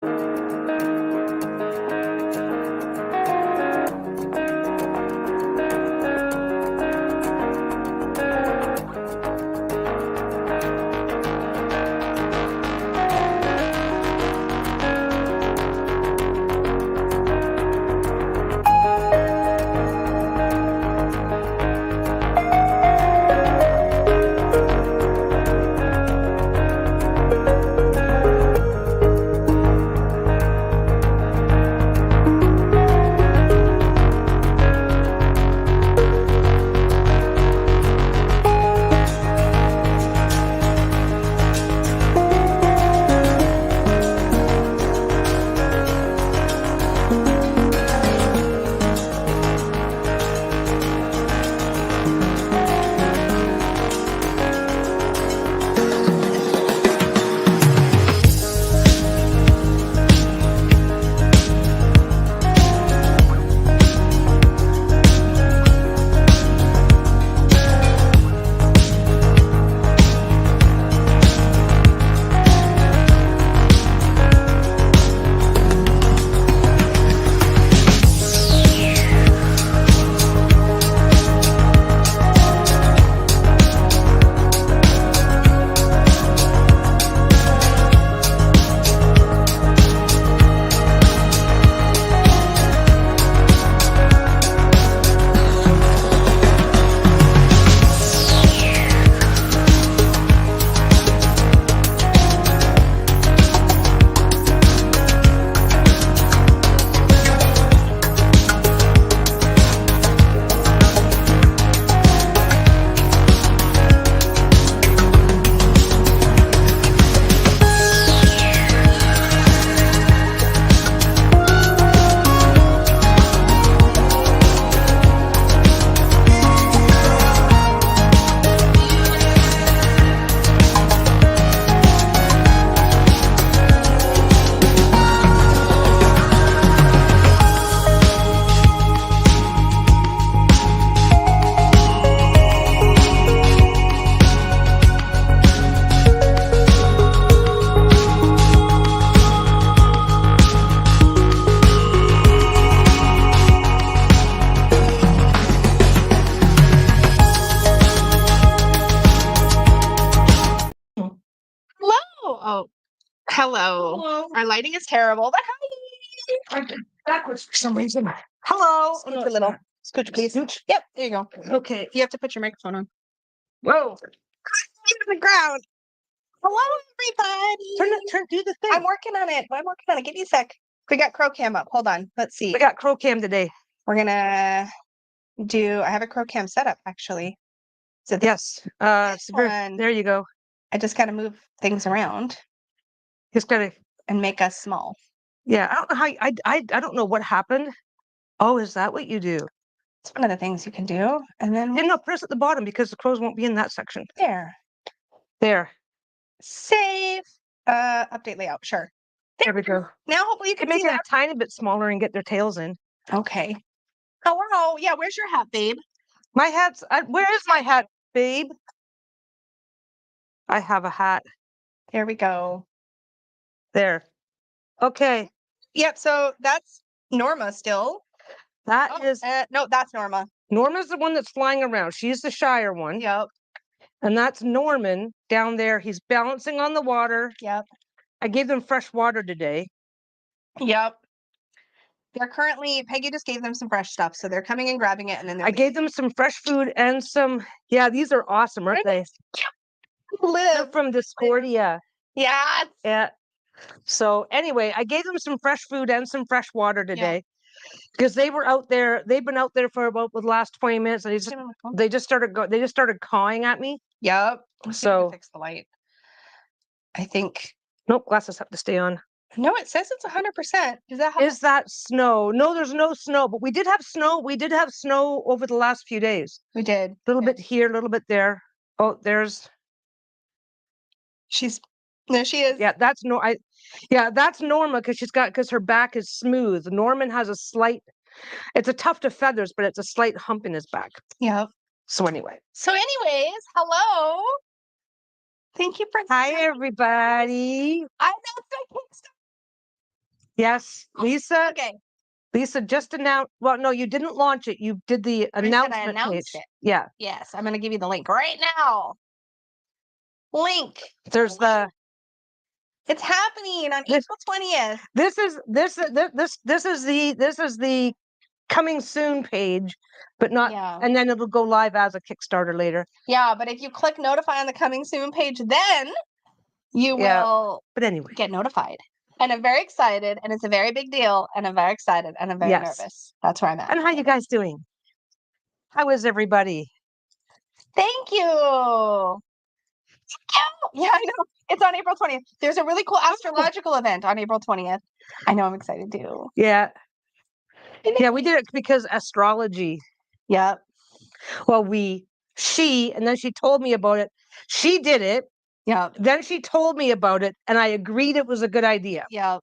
Oh, hello. Hello. Our lighting is terrible, but hi. I did backwards for some reason. Hello. Scooch a little. Scooch, please. Scooch. Yep, there you go. Okay. You have to put your microphone on. Whoa. On the ground. Hello, everybody. Do the thing. I'm working on it. Give me a sec. We got Crow Cam up. Hold on. Let's see. We got Crow Cam today. We're gonna do. I have a Crow Cam setup actually. So Yes. There you go. I just got to move things around Just gotta. and make us small. Yeah. I don't know how. I don't know what happened. Oh, is that what you do? It's one of the things you can do. And then Yeah, no, press at the bottom because the crows won't be in that section. there. There. Save. Update layout. Sure. There we go. Now hopefully you can Make see it that. a tiny bit smaller and get their tails in. Okay. Hello. Yeah, where's your hat, babe? My hat's. Where is my hat, babe? I have a hat. There we go. There. Okay. Yep. So that's Norma still. That is. No, that's Norma. Norma's the one that's flying around. She's the Shire one. Yep. And that's Norman down there. He's balancing on the water. Yep. I gave them fresh water today. Yep. They're currently, Peggy just gave them some fresh stuff. So they're coming and grabbing it. And then I gave them some fresh food and some. Yeah, these are awesome, aren't they? They're from Discordia. Yeah. Yeah. So anyway, I gave them some fresh food and some fresh water today because they were out there. They've been out there for about the last 20 minutes. And they just started cawing at me. Yep. So fix the light. I think. Nope, glasses have to stay on. No, it says it's 100%. Is that snow? No, there's no snow, but we did have snow. We did have snow over the last few days. We did. A little bit here, a little bit there. Oh, there's. There she is. Yeah, that's that's Norma because her back is smooth. Norman has a slight. It's a tuft of feathers, but it's a slight hump in his back. Yep. So anyways, hello. Thank you for. Hi everybody. I know. Yes, Lisa. Okay. Lisa just announced. Well, no, you didn't launch it. You did the I announcement announced page. it. Yeah. Yes, I'm going to give you the link right now. Link. There's the. It's happening on April 20th. This is the coming soon page, but not. Yeah. And then it'll go live as a Kickstarter later. Yeah, but if you click notify on the coming soon page, then you will But anyway, get notified. And I'm very excited, and it's a very big deal, and I'm very excited, and I'm very nervous. That's where I'm at. And how you guys doing? How is everybody? Thank you. Yeah, I know. It's on April 20th. There's a really cool astrological event on April 20th. I know, I'm excited too. Yeah. Yeah, we did it because astrology. Yeah. Well, and then she told me about it. She did it. Yeah. Then she told me about it, and I agreed it was a good idea. Yeah.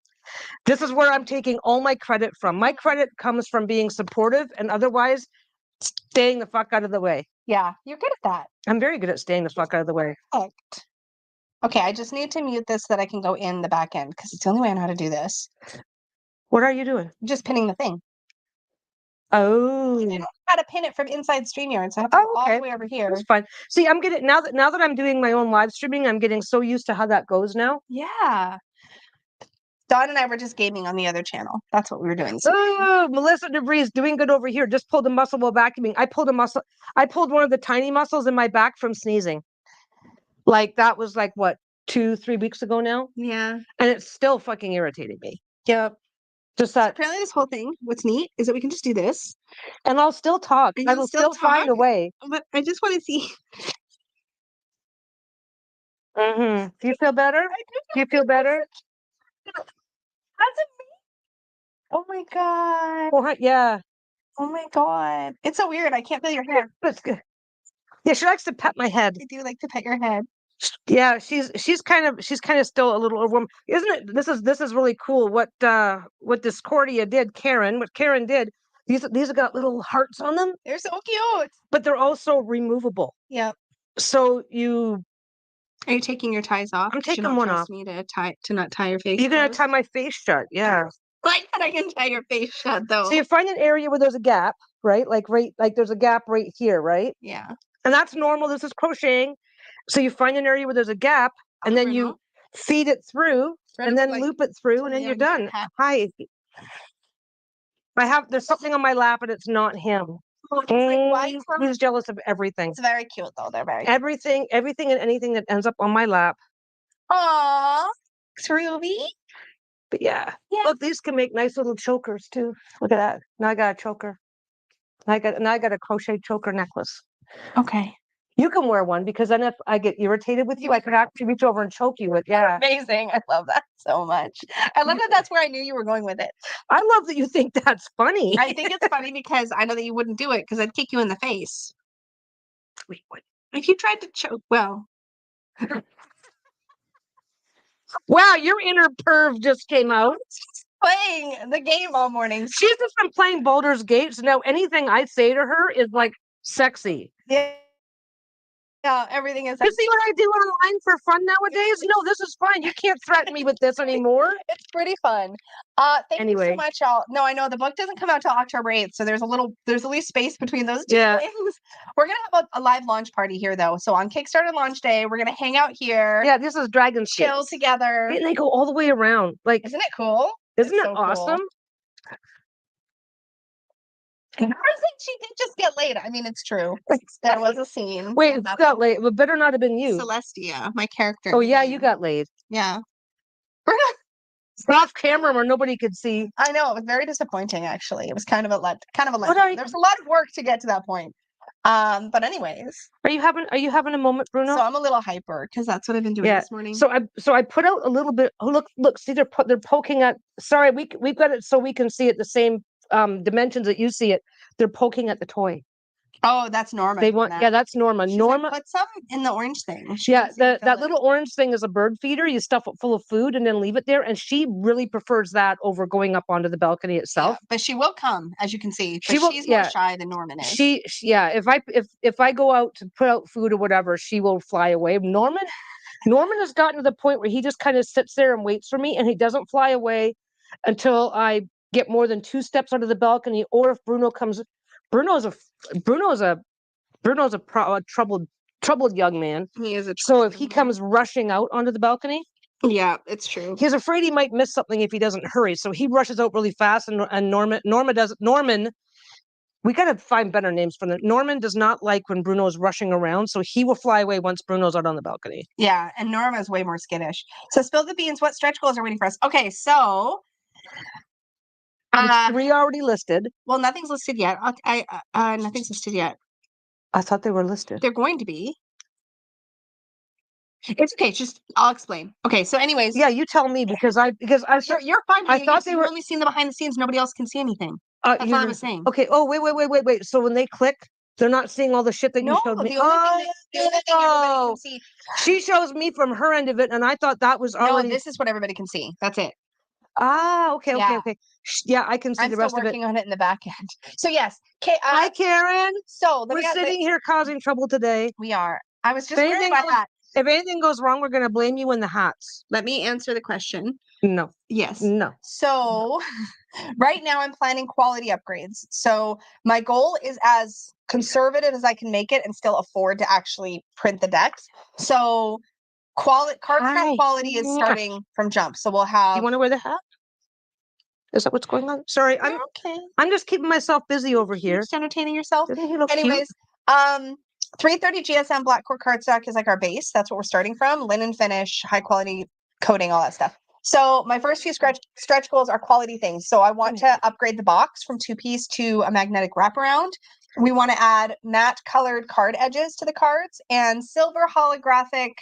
This is where I'm taking all my credit from. My credit comes from being supportive and otherwise staying the fuck out of the way. Yeah, you're good at that. I'm very good at staying the fuck out of the way. Perfect. Okay, I just need to mute this so that I can go in the back end because it's the only way I know how to do this. What are you doing? I'm just pinning the thing. Oh. I don't know how to pin it from inside StreamYard, so I have to go all the way over here. That's fine. See, I'm getting now that I'm doing my own live streaming, I'm getting so used to how that goes now. Yeah. Dawn and I were just gaming on the other channel. That's what we were doing. Oh, Melissa Debris is doing good over here. Just pulled a muscle while vacuuming. I pulled one of the tiny muscles in my back from sneezing. Like that was like what, 2-3 weeks ago now? Yeah. And it's still fucking irritating me. Yep. Just that. So apparently this whole thing, what's neat is that we can just do this. And I'll still talk. I will still find a way. But I just want to see. Mm-hmm. Do you feel better? Do you feel better? That's amazing. Oh my God. Oh, yeah. Oh my God. It's so weird. I can't feel your hair. That's good. Yeah, she likes to pet my head. I do like to pet your head. Yeah, she's kind of still a little overwhelmed, isn't it? This is really cool. What Discordia did, Karen. What Karen did. These have got little hearts on them. They're so cute. But they're also removable. Yep. So you. Are you taking your ties off? I'm taking one off. Me to not tie your face. You're gonna tie my face shut. Yeah. Like that, I can tie your face shut though. So you find an area where there's a gap, right? Like there's a gap right here, right? Yeah. And that's normal. This is crocheting. So you find an area where there's a gap, and then you feed it through, and then loop it through, and then you're done. Hi. There's something on my lap, and it's not him. He's jealous of everything. It's very cute though. They're very everything and anything that ends up on my lap. Aww, it's Ruby. But yeah, look, these can make nice little chokers too. Look at that. Now I got a choker. I got a crochet choker necklace. Okay. You can wear one because then if I get irritated with you, I could actually reach over and choke you with. Yeah. Amazing. I love that so much. I love that that's where I knew you were going with it. I love that you think that's funny. I think it's funny because I know that you wouldn't do it because I'd kick you in the face. Wait, what? If you tried to choke, well. Wow, your inner perv just came out. She's playing the game all morning. She's just been playing Baldur's Gate, so now anything I say to her is like sexy. Yeah, everything is. You see what I do online for fun nowadays? No, this is fine. You can't threaten me with this anymore. It's pretty fun. Thank you so much, y'all. No, I know the book doesn't come out till October 8th, so there's at least space between those two things. We're gonna have a live launch party here though. So on Kickstarter launch day, we're gonna hang out here. Yeah, this is Dragon chill together. And they go all the way around. Like, isn't it cool? Isn't it awesome? Cool. And she did just get laid. I mean, it's true. There was a scene. Wait, who got laid? It better not have been you. Celestia, my character. Oh yeah, you got laid. Yeah. Off camera where nobody could see. I know, it was very disappointing actually. It was kind of a let. There was a lot of work to get to that point. But anyways. Are you having a moment, Bruno? So I'm a little hyper because that's what I've been doing this morning. So I put out a little bit. Oh, look, see they're poking at. Sorry, we've got it so we can see it the same dimensions that you see it. They're poking at the toy. Oh, that's Norma. That's Norma. Norma, put some in the orange thing. That little orange thing is a bird feeder. You stuff it full of food and then leave it there. And she really prefers that over going up onto the balcony itself. Yeah, but she will come, as you can see. But she's more shy than Norman is. If I go out to put out food or whatever, she will fly away. Norman has gotten to the point where he just kind of sits there and waits for me, and he doesn't fly away. until I get more than 2 steps onto the balcony, or if Bruno comes. Bruno's a Bruno's a a troubled young man. He is a So if he comes rushing out onto the balcony, yeah, it's true. he's afraid he might miss something if he doesn't hurry. So he rushes out really fast, and Norman. We got to find better names for them. Norman does not like when Bruno's rushing around, so he will fly away once Bruno's out on the balcony. Yeah, and Norma's way more skittish. So spill the beans. What stretch goals are waiting for us? Okay, so 3 already listed. Well, nothing's listed yet. Nothing's listed yet. I thought they were listed. They're going to be. It's okay. Just I'll explain. Okay. So, anyways, yeah, you tell me because you're fine. I thought they were only seen the behind the scenes. Nobody else can see anything. That's what I was saying. Okay. Oh, wait. So when they click, they're not seeing all the shit that you showed me. The only thing everybody can see. She shows me from her end of it, and I thought that was already. No, this is what everybody can see. That's it. Ah, okay. Yeah, I can see the rest of it. I'm still working on it in the back end. So yes. Hi, Karen. So we're sitting here causing trouble today. We are. I was just wearing my hat. If anything goes wrong, we're going to blame you in the hats. Let me answer the question. No. Yes. No. So right now I'm planning quality upgrades. So my goal is as conservative as I can make it and still afford to actually print the decks. So card quality is starting from jump. So we'll have. You want to wear the hat? Is that what's going on? Sorry, I'm just keeping myself busy over here. Just entertaining yourself. Anyways, 330 GSM black core cardstock is like our base. That's what we're starting from. Linen finish, high quality coating, all that stuff. So my first few stretch goals are quality things. So I want to upgrade the box from 2-piece to a magnetic wraparound. We want to add matte colored card edges to the cards and silver holographic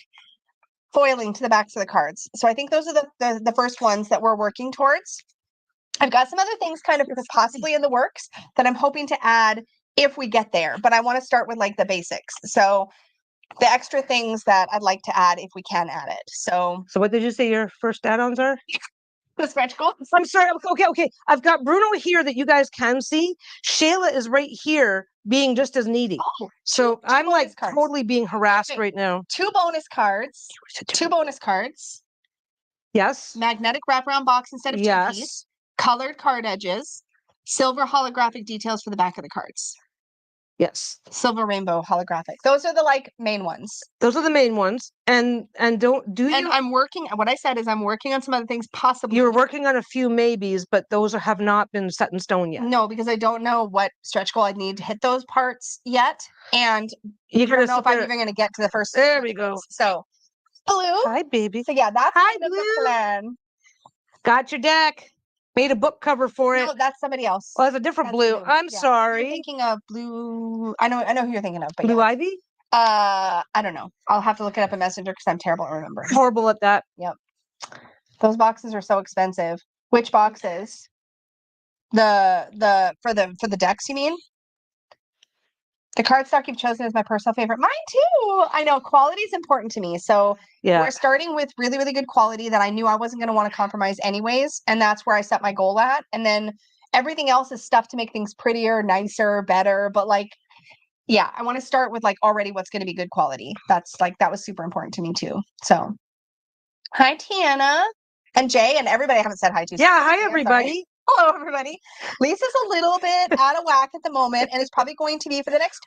foiling to the backs of the cards. So I think those are the first ones that we're working towards. I've got some other things kind of possibly in the works that I'm hoping to add if we get there, but I want to start with like the basics. So the extra things that I'd like to add if we can add it. So what did you say your first add-ons are? The stretch goals. I'm sorry. Okay. I've got Bruno here that you guys can see. Shayla is right here being just as needy. Oh, so I'm like totally being harassed right now. 2 bonus cards. 2 bonus cards. Yes. Magnetic wraparound box instead of 2-piece. Colored card edges. Silver holographic details for the back of the cards. Yes. Silver rainbow holographic. Those are the main ones. Those are the main ones. And I'm working. What I said is I'm working on some other things possibly. You're working on a few maybes, but those have not been set in stone yet. No, because I don't know what stretch goal I need to hit those parts yet. And you don't know if I'm even going to get to the first. There we go. So, Blue. Hi, baby. So yeah, that's the plan. Got your deck. Made a book cover for it. No, that's somebody else. Oh, it's a different Blue. I'm sorry. You're thinking of Blue. I know who you're thinking of. But Blue Ivy? I don't know. I'll have to look it up in Messenger because I'm terrible at remembering. Horrible at that. Yep. Those boxes are so expensive. Which boxes? For the decks, you mean? The cardstock you've chosen is my personal favorite. Mine too. I know quality is important to me. So we're starting with really, really good quality that I knew I wasn't going to want to compromise anyways. And that's where I set my goal at. And then everything else is stuff to make things prettier, nicer, better. But I want to start with already what's going to be good quality. That was super important to me too. So hi, Tiana and Jay and everybody I haven't said hi to. Yeah. Hi, everybody. Hello, everybody. Lisa's a little bit out of whack at the moment, and it's probably going to be for the next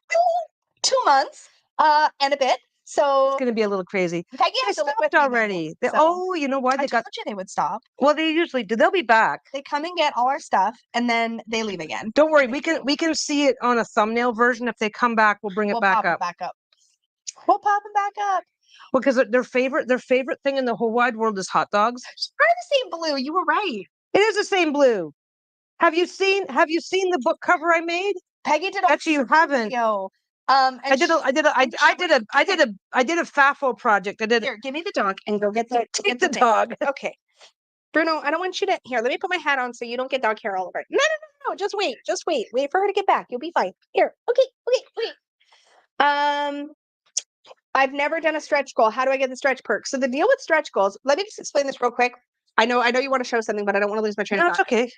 2 months and a bit. So it's going to be a little crazy. Peggy has stopped already. You know what? I told you they would stop. Well, they usually do. They'll be back. They come and get all our stuff, and then they leave again. Don't worry. We can see it on a thumbnail version. If they come back, we'll bring it back up. We'll pop them back up. Well, because their favorite thing in the whole wide world is hot dogs. Try the same Blue. You were right. It is the same Blue. Have you seen the book cover I made? Peggy did. Actually, you haven't. Video. I did a FAFO project. Here, give me the dog and go get the dog. Okay. Bruno, I don't want you to. Here, let me put my hat on so you don't get dog hair all over it. No. Just wait. Wait for her to get back. You'll be fine. Here. Okay. I've never done a stretch goal. How do I get the stretch perk? So the deal with stretch goals, let me just explain this real quick. I know you want to show something, but I don't want to lose my train of thought. No, it's okay.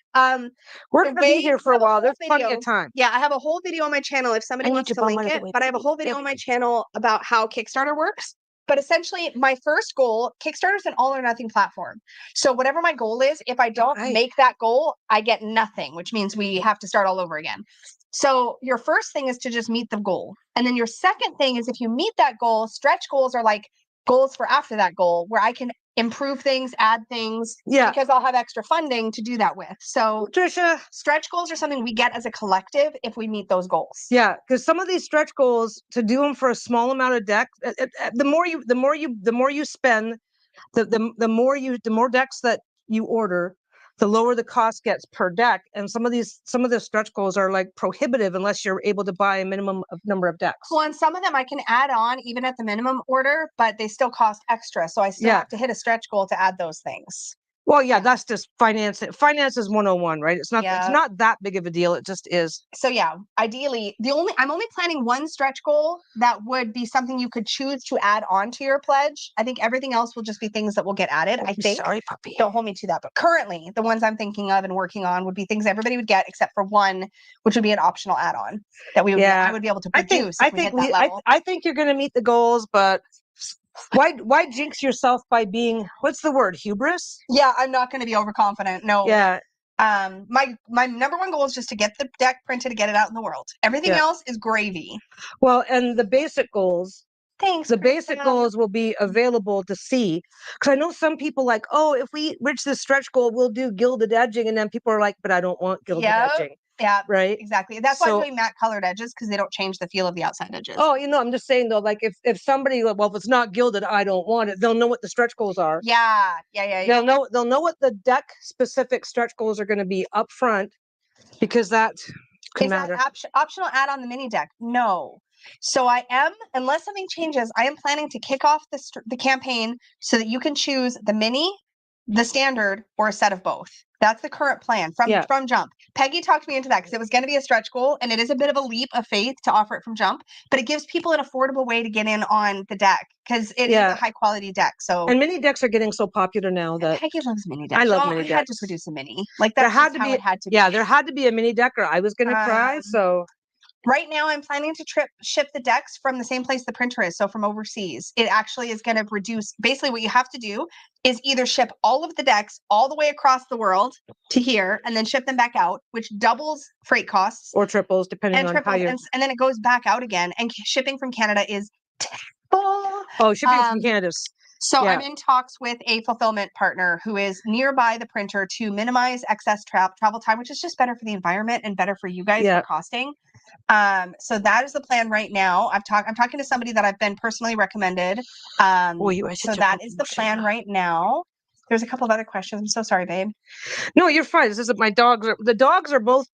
We're going to be here for a while. There's plenty of time. Yeah, I have a whole video on my channel if somebody wants to link it, but I have a whole video on my channel about how Kickstarter works. But essentially, my first goal, Kickstarter is an all or nothing platform. So whatever my goal is, if I don't make that goal, I get nothing, which means we have to start all over again. So your first thing is to just meet the goal. And then your second thing is if you meet that goal, stretch goals are like goals for after that goal where I can improve things, add things, because I'll have extra funding to do that with. So Trisha, stretch goals are something we get as a collective if we meet those goals. Yeah, because some of these stretch goals, to do them for a small amount of deck, the more you spend, the more decks that you order, the lower the cost gets per deck. And some of the stretch goals are like prohibitive unless you're able to buy a minimum of number of decks. Well, and some of them I can add on even at the minimum order, but they still cost extra. So I still have to hit a stretch goal to add those things. Well, that's just finance. Finance is 101, right? It's not that big of a deal. It just is. So ideally, I'm only planning one stretch goal that would be something you could choose to add on to your pledge. I think everything else will just be things that will get added. I think. Sorry, puppy. Don't hold me to that. But currently, the ones I'm thinking of and working on would be things everybody would get, except for one, which would be an optional add-on that I would be able to produce. I think you're going to meet the goals, but. Why jinx yourself by being, what's the word, hubris? Yeah, I'm not going to be overconfident. No. Yeah. My number one goal is just to get the deck printed, to get it out in the world. Everything else is gravy. Well, and the basic goals. Thanks. The basic goals will be available to see. Because I know some people like, oh, if we reach this stretch goal, we'll do gilded edging. And then people are like, but I don't want gilded edging. Yeah, right. Exactly. That's why I'm doing matte colored edges, because they don't change the feel of the outside edges. Oh, I'm just saying though, like if somebody, well, if it's not gilded, I don't want it. They'll know what the stretch goals are. Yeah. They'll know what the deck specific stretch goals are going to be up front, because that can matter. That optional add on the mini deck? No. So unless something changes, I am planning to kick off the campaign so that you can choose the mini, the standard, or a set of both. That's the current plan from jump. Peggy talked me into that because it was going to be a stretch goal, and it is a bit of a leap of faith to offer it from jump, but it gives people an affordable way to get in on the deck because it is a high quality deck. So and mini decks are getting so popular now that Peggy loves mini decks. I love mini decks. I had to produce a mini. Like that had to be. It had to be. Yeah, there had to be a mini deck, or I was going to cry. So. Right now, I'm planning to ship the decks from the same place the printer is, so from overseas. It actually is going to reduce. Basically, what you have to do is either ship all of the decks all the way across the world to here, and then ship them back out, which doubles freight costs. Or triples, depending on how you... And then it goes back out again, and shipping from Canada is terrible. Oh, shipping from Canada. So I'm in talks with a fulfillment partner who is nearby the printer to minimize excess travel time, which is just better for the environment and better for you guys for costing. So that is the plan right now. I'm talking to somebody that I've been personally recommended. So that is the plan right now. There's a couple of other questions. I'm so sorry, babe. No, you're fine. This is my dogs. The dogs are both.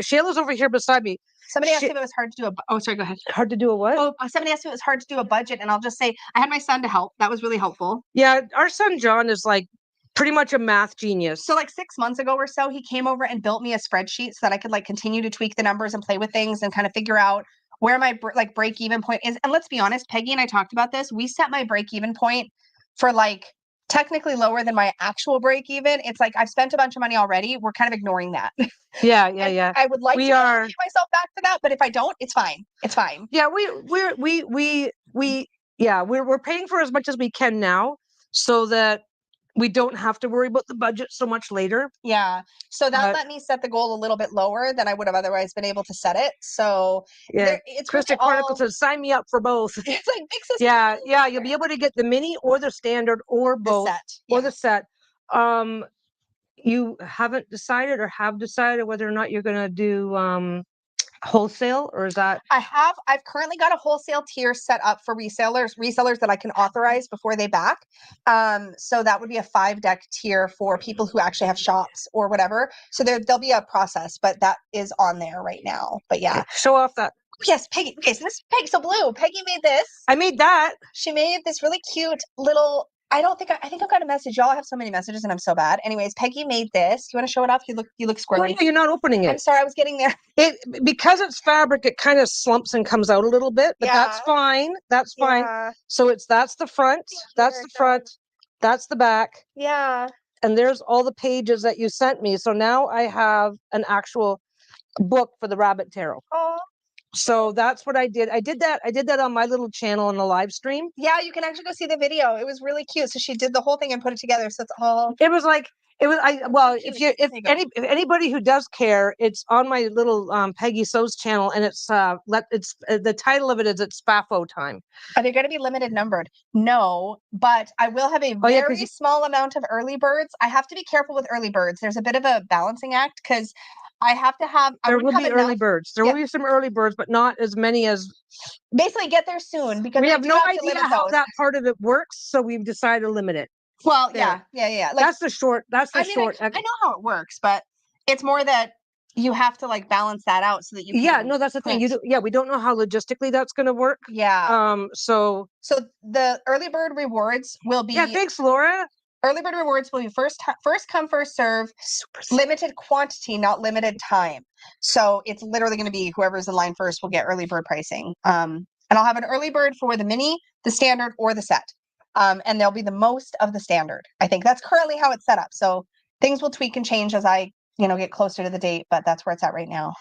Shayla's over here beside me. Somebody asked if it was hard to do sorry, go ahead. Hard to do a what? Oh, somebody asked if it was hard to do a budget, and I'll just say I had my son to help. That was really helpful. Yeah, our son John is like pretty much a math genius. So like 6 months ago or so, he came over and built me a spreadsheet so that I could like continue to tweak the numbers and play with things and kind of figure out where my break even point is. And let's be honest, Peggy and I talked about this. We set my break even point for like technically lower than my actual break even. It's like I've spent a bunch of money already. We're kind of ignoring that. Yeah. I would like to get myself back to that, but if I don't, it's fine. It's fine. Yeah, we're paying for as much as we can now, so that we don't have to worry about the budget so much later. Yeah. So that let me set the goal a little bit lower than I would have otherwise been able to set it. So it's Krista Chronicle says, sign me up for both. It's like makes us you'll be able to get the mini or the standard or both. The set. You haven't decided or have decided whether or not you're going to do wholesale, or is that? I've currently got a wholesale tier set up for resellers that I can authorize before they back. So that would be a 5-deck tier for people who actually have shops or whatever. So there'll be a process, but that is on there right now. But yeah. Show off that. Yes, Peggy. Okay, so this is Pixel Blue. Peggy made this. I made that. She made this really cute little. I think I've got a message. Y'all have so many messages and I'm so bad. Anyways, Peggy made this. You want to show it off? You look squirrely. Oh, no, you're not opening it. I'm sorry, I was getting there. Because it's fabric, it kind of slumps and comes out a little bit, but that's fine. That's fine. Yeah. So that's the front. That's the front. That's the back. Yeah. And there's all the pages that you sent me. So now I have an actual book for the Rabbit Tarot. Oh. So that's what I did. I did that on my little channel in the live stream. Yeah, you can actually go see the video. It was really cute. So she did the whole thing and put it together. So it's all. It was if anybody who does care, it's on my little Peggy So's channel, and it's the title of it is it's Spaffo time. Are they going to be limited numbered? No, but I will have a very small amount of early birds. I have to be careful with early birds. There's a bit of a balancing act because I have to have. There will be early birds. There will be some early birds, but not as many as. Basically, get there soon because we have no idea how that part of it works, so we've decided to limit it. Well, yeah. Like, that's the short. I know how it works, but it's more that you have to like balance that out so that you. No, that's the thing. We don't know how logistically that's going to work. Yeah. So the early bird rewards will be. Yeah. Thanks, Laura. Early bird rewards will be first come, first serve, limited quantity, not limited time. So it's literally going to be whoever's in line first will get early bird pricing. And I'll have an early bird for the mini, the standard, or the set. And there'll be the most of the standard. I think that's currently how it's set up. So things will tweak and change as I, get closer to the date, but that's where it's at right now.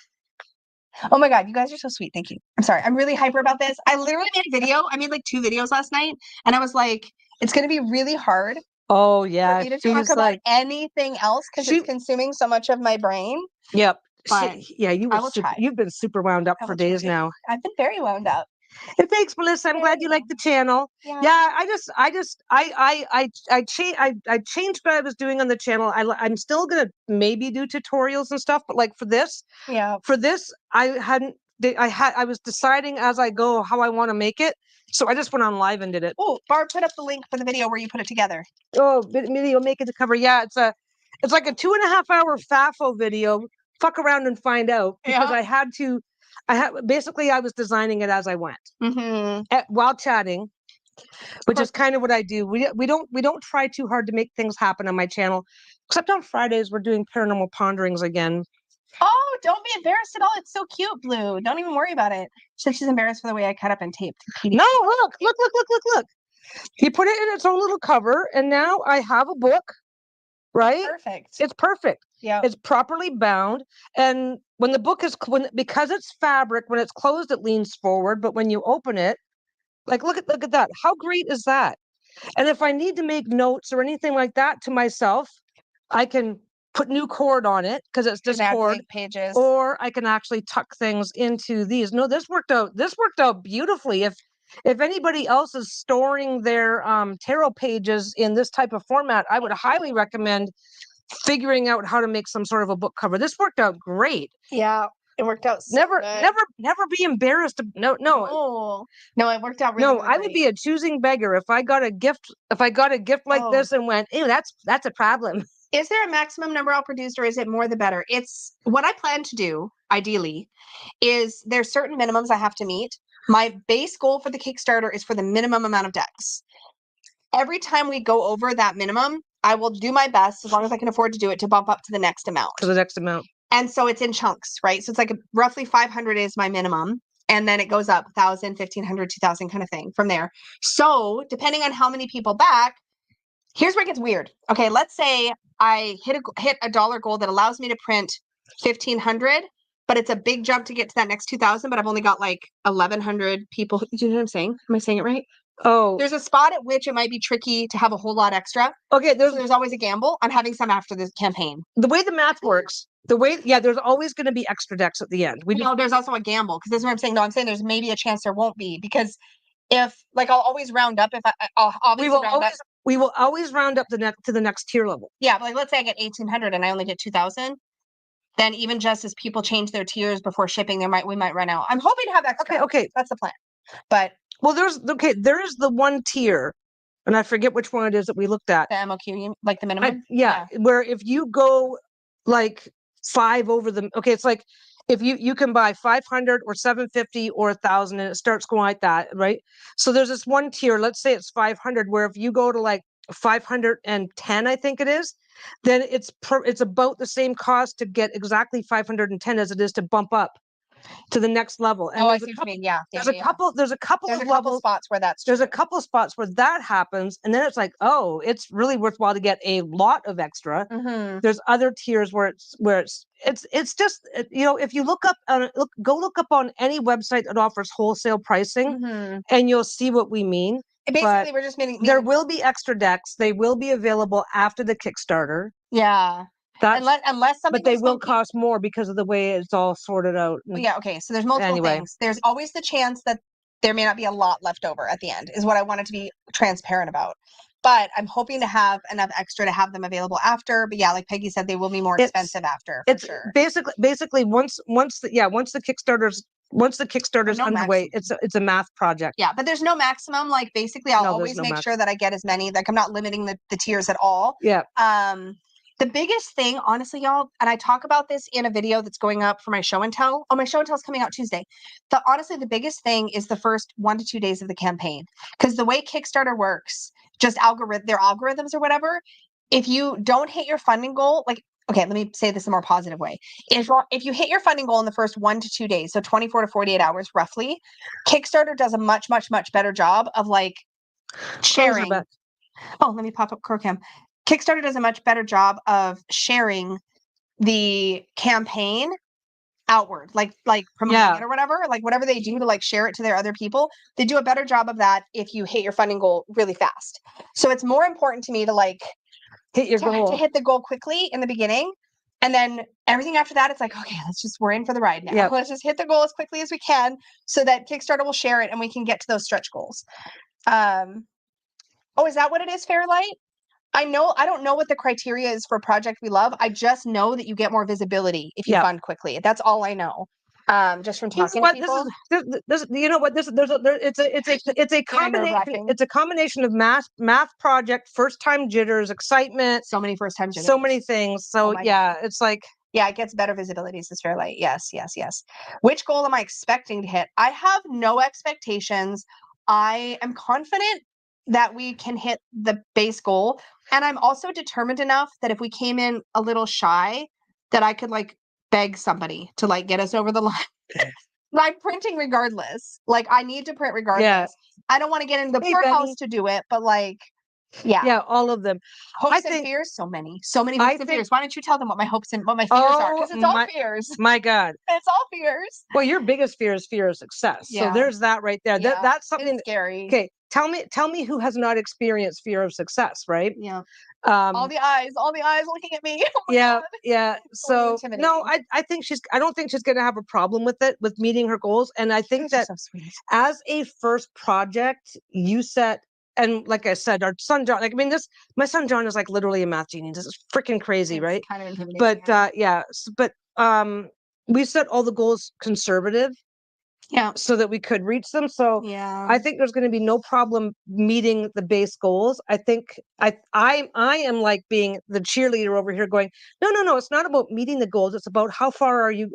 Oh my God, you guys are so sweet. Thank you. I'm sorry. I'm really hyper about this. I literally made a video. I made like 2 videos last night and I was like, it's going to be really hard. Oh yeah. For me to talk about anything else because it's consuming so much of my brain. Yep. You've been super wound up for days now. I've been very wound up. And thanks, Melissa. I'm glad you like the channel. Yeah. I changed what I was doing on the channel. I'm still gonna maybe do tutorials and stuff, but like for this, I was deciding as I go how I want to make it. So I just went on live and did it. Oh, Barb put up the link for the video where you put it together. Oh, video make it to cover. Yeah, it's like a 2.5 hour FAFO video. Fuck around and find out because I was designing it as I went while chatting, which is kind of what I do. We don't try too hard to make things happen on my channel, except on Fridays we're doing paranormal ponderings again. Oh, don't be embarrassed at all. It's so cute, Blue. Don't even worry about it. She's embarrassed for the way I cut up and taped. No, look. You put it in its own little cover, and now I have a book. Right? Perfect. It's perfect. Yeah. It's properly bound. And when the book is because it's fabric, when it's closed, it leans forward. But when you open it, like look at that. How great is that? And if I need to make notes or anything like that to myself, I can put new cord on it because it's just cord pages. Or I can actually tuck things into these. No, this worked out beautifully. If anybody else is storing their tarot pages in this type of format, I would highly recommend figuring out how to make some sort of a book cover. This worked out great. Yeah, it worked out so never be embarrassed. No, it worked out really I would be a choosing beggar if I got a gift like this and went, ew, that's a problem. Is there a maximum number I'll produce or is it more the better? It's what I plan to do, ideally, is there's certain minimums I have to meet. My base goal for the Kickstarter is for the minimum amount of decks. Every time we go over that minimum, I will do my best, as long as I can afford to do it, to bump up to the next amount. And so it's in chunks, right? So it's like roughly 500 is my minimum. And then it goes up 1,000, 1,500, 2,000 kind of thing from there. So depending on how many people back, here's where it gets weird. Okay, let's say I hit a dollar goal that allows me to print 1,500. But it's a big jump to get to that next 2,000, but I've only got like 1,100 people. Do you know what I'm saying? Am I saying it right? Oh. There's a spot at which it might be tricky to have a whole lot extra. Okay. There's always a gamble on having some after this campaign. The way the math works, there's always going to be extra decks at the end. There's also a gamble because this is what I'm saying. No, I'm saying there's maybe a chance there won't be because if like I'll always round up we will always round up to the next tier level. Yeah, but like let's say I get 1,800 and I only get 2,000. Then even just as people change their tiers before shipping, we might run out. I'm hoping to have extra. Okay. That's the plan. But there is the one tier, and I forget which one it is that we looked at. The MOQ, like the minimum? Yeah, where if you go like 5 over it's like if you can buy 500 or 750 or 1,000 and it starts going like that, right? So there's this one tier, let's say it's 500, where if you go to like 510, I think it is, then it's about the same cost to get exactly 510 as it is to bump up to the next level. And I see what you mean. Yeah. There's a couple of levels, spots where there's a couple of spots where that happens. And then it's like, oh, it's really worthwhile to get a lot of extra. There's other tiers where it's just, you know, if you look up go look up on any website that offers wholesale pricing and you'll see what we mean. Basically, we're just meaning there will be extra decks. They will be available after the Kickstarter. Yeah. Unless something, but they will cost more because of the way it's all sorted out. Yeah. Okay. So there's multiple things. There's always the chance that there may not be a lot left over at the end, is what I wanted to be transparent about. But I'm hoping to have enough extra to have them available after. But yeah, like Peggy said, they will be more expensive after. It's sure. basically once the Kickstarter's underway, it's a math project. Yeah, but there's no maximum. Like basically, I'll always make sure that I get as many. Like I'm not limiting the tiers at all. Yeah. The biggest thing, honestly, y'all, and I talk about this in a video that's going up for my show and tell. Oh, my show and tell is coming out Tuesday. Honestly, the biggest thing is the first 1 to 2 days of the campaign. Because the way Kickstarter works, just their algorithms or whatever, if you don't hit your funding goal, like, okay, let me say this in a more positive way. If you hit your funding goal in the first 1 to 2 days, so 24 to 48 hours roughly, Kickstarter does a much, much, much better job of like sharing. Oh, let me pop up Crowcam. Kickstarter does a much better job of sharing the campaign outward, like promoting it or whatever, like whatever they do to like share it to their other people. They do a better job of that if you hit your funding goal really fast. So it's more important to me to like hit your goal, to hit the goal quickly in the beginning. And then everything after that, it's like, okay, we're in for the ride now. Yep. Let's just hit the goal as quickly as we can so that Kickstarter will share it and we can get to those stretch goals. Oh, is that what it is, Fairlight? I don't know what the criteria is for Project We Love. I just know that you get more visibility if you fund quickly. That's all I know. Just from talking to people. It's a combination. It's a combination of math project, first time jitters, excitement. So many first time jitters. So many things. So it's like. Yeah, it gets better visibility, says Fairlight. Yes. Which goal am I expecting to hit? I have no expectations. I am confident that we can hit the base goal. And I'm also determined enough that if we came in a little shy, that I could like beg somebody to like get us over the line. I'm printing regardless. Like I need to print regardless. Yeah. I don't want to get into the poorhouse to do it, but like, yeah, all of them. Hopes and fears, so many hopes and fears. Why don't you tell them what my hopes and what my fears are? Because it's all fears. My God, it's all fears. Well, your biggest fear is fear of success. Yeah. So there's that right there. Yeah. That's something scary. Okay, tell me who has not experienced fear of success, right? Yeah. All the eyes looking at me. Oh yeah, God. Yeah. So no, I don't think she's going to have a problem with it, with meeting her goals. And I think that so as a first project, you set. And like I said, our son John, like I mean, my son John is like literally a math genius. This is freaking crazy, right? Kind of intimidating. But we set all the goals conservative, so that we could reach them. So I think there's going to be no problem meeting the base goals. I think I am like being the cheerleader over here, going, no, it's not about meeting the goals. It's about how far are you?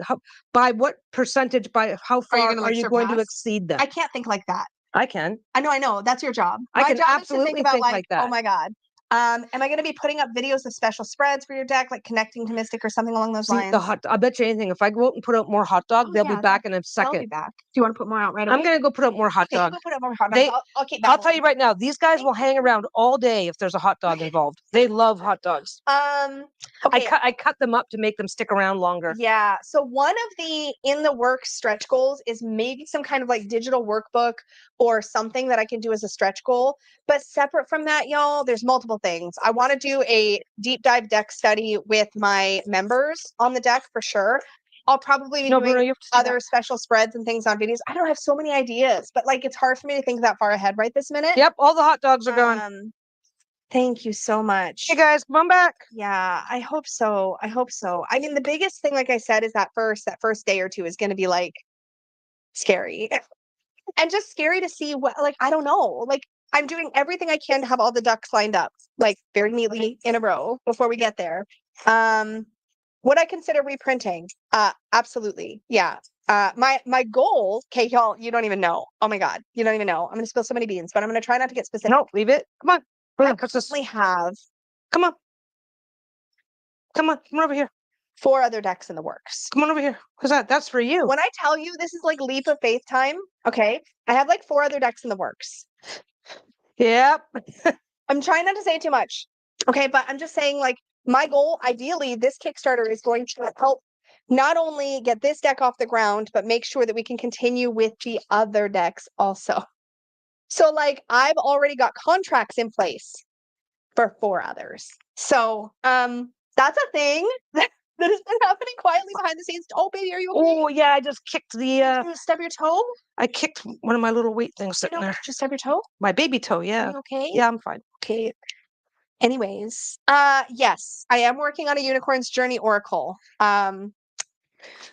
By what percentage? By how far are you going to exceed them? I can't think like that. I can. I know. That's your job. I can absolutely think about like that. Oh my God. Am I going to be putting up videos of special spreads for your deck, like connecting to Mystic or something along those lines? I bet you anything. If I go out and put out more hot dog, they'll be back in a second. They'll be back. Do you want to put more out right away? I'm going to go put out more hot dog. Go put out more hot dogs. I'll tell you right now, these guys will hang around all day if there's a hot dog involved. They love hot dogs. Okay. I cut them up to make them stick around longer. Yeah. So one of the in the works stretch goals is maybe some kind of like digital workbook or something that I can do as a stretch goal. But separate from that, y'all, there's multiple things. I want to do a deep dive deck study with my members on the deck for sure. I'll probably be doing other special spreads and things on videos. I don't have so many ideas, but like it's hard for me to think that far ahead right this minute. Yep, all the hot dogs are gone. Thank you so much. Hey guys, come on back. Yeah, I hope so. I mean, the biggest thing, like I said, is that first day or two is going to be like scary and just scary to see what, like, I don't know, like I'm doing everything I can to have all the ducks lined up, like very neatly in a row before we get there. Would I consider reprinting? Absolutely. Yeah. My goal, okay, y'all, you don't even know. Oh my God. You don't even know. I'm going to spill so many beans, but I'm going to try not to get specific. No, leave it. Come on. I currently have. Come on over here. 4 other decks in the works. Come on over here. Who's that? That's for you. When I tell you this is like leap of faith time, okay, I have like 4 other decks in the works. Yep. I'm trying not to say too much, okay, but I'm just saying, like, my goal, ideally, this Kickstarter is going to help not only get this deck off the ground, but make sure that we can continue with the other decks also. So, like, I've already got contracts in place for 4 others. So, that's a thing that has been happening quietly behind the scenes. Oh, baby, are you okay? Oh, yeah, I just kicked the... Did you stub your toe? I kicked one of my little weight things sitting there. Did you stub your toe? My baby toe, yeah. Are you okay? Yeah, I'm fine. Okay. Anyways, yes, I am working on a Unicorn's Journey Oracle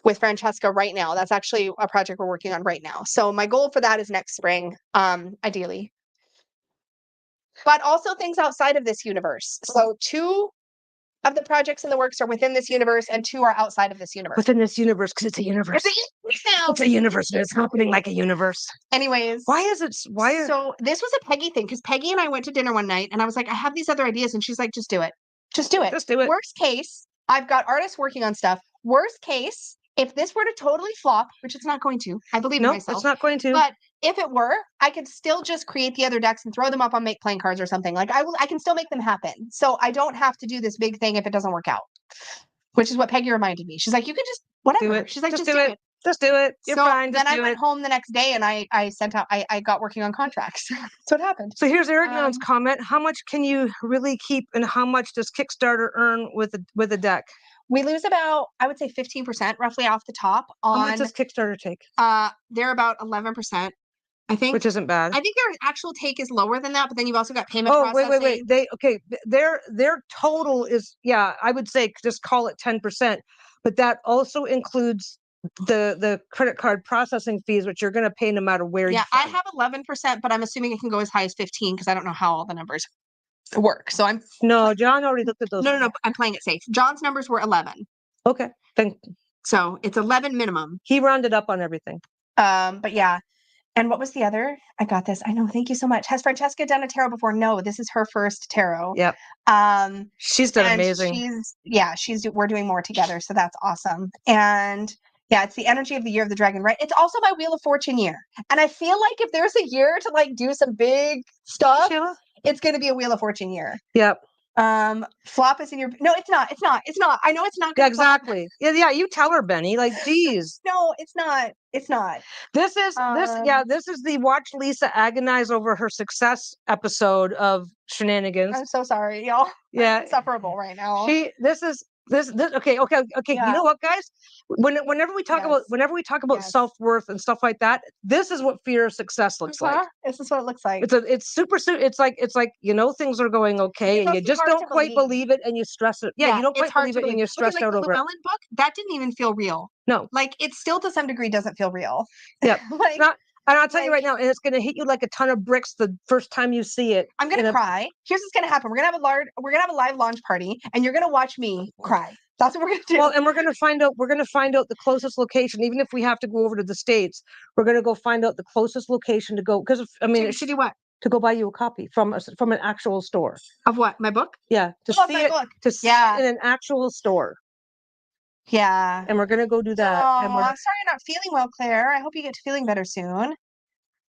with Francesca right now. That's actually a project we're working on right now. So my goal for that is next spring, ideally. But also things outside of this universe. So 2 of the projects in the works are within this universe and 2 are outside of this universe. Within this universe, because it's a universe. It's a universe, and it's happening like a universe. Anyways. So this was a Peggy thing, because Peggy and I went to dinner one night, and I was like, I have these other ideas, and she's like, just do it. Just do it. Just do it. Worst case, I've got artists working on stuff. Worst case, if this were to totally flop, which it's not going to, I believe in myself. It's not going to. But if it were, I could still just create the other decks and throw them up on Make Playing Cards or something. Like, I can still make them happen. So I don't have to do this big thing if it doesn't work out, which is what Peggy reminded me. She's like, you could just, whatever. Do it. She's like, just do it. Just do it. You're fine. Then I went home the next day and I got working on contracts. That's what happened. So here's Eric Noun's comment. How much can you really keep, and how much does Kickstarter earn with a deck? We lose about, I would say 15% roughly off the top. How much does Kickstarter take? They're about 11%. I think, which isn't bad. I think their actual take is lower than that, but then you've also got payment processing. Wait. Their total is, yeah, I would say just call it 10%, but that also includes the credit card processing fees, which you're going to pay no matter where you I have 11%, but I'm assuming it can go as high as 15 because I don't know how all the numbers work. So John already looked at those. No, I'm playing it safe. John's numbers were 11. Okay. So it's 11 minimum. He rounded up on everything. But yeah. And what was the other? I got this. I know. Thank you so much. Has Francesca done a tarot before? No, this is her first tarot. Yep. She's done amazing. We're doing more together. So that's awesome. And yeah, it's the energy of the year of the dragon, right? It's also my Wheel of Fortune year. And I feel like if there's a year to like do some big stuff, it's going to be a Wheel of Fortune year. Yep. Flop is in your, no, it's not. I know it's not. Yeah, exactly. Yeah. You tell her, Benny, like, geez. No, it's not. This is the Watch Lisa Agonize Over Her Success episode of Shenanigans. I'm so sorry, y'all. Yeah. I'm insufferable right now. Okay. Yeah. You know what, guys? Whenever we talk about self-worth and stuff like that, this is what fear of success looks like. This is what it looks like. It's super it's like things are going okay and you just don't quite believe it and you stress it. Yeah, you don't quite believe it and you're stressed out over it. The Llewellyn book, that didn't even feel real. No. Like, it still to some degree doesn't feel real. Yeah. Like, and I'll tell you right now, and it's going to hit you like a ton of bricks the first time you see it. I'm going to cry. Here's what's going to happen. We're going to have a live launch party, and you're going to watch me cry. That's what we're going to do. Well, and we're going to find out the closest location, even if we have to go over to the States. We're going to go find out the closest location to go, because to do what? To go buy you a copy from an actual store. Of what? My book? Yeah, see it in an actual store. Yeah. And we're going to go do that. Oh, I'm sorry you're not feeling well, Claire. I hope you get to feeling better soon.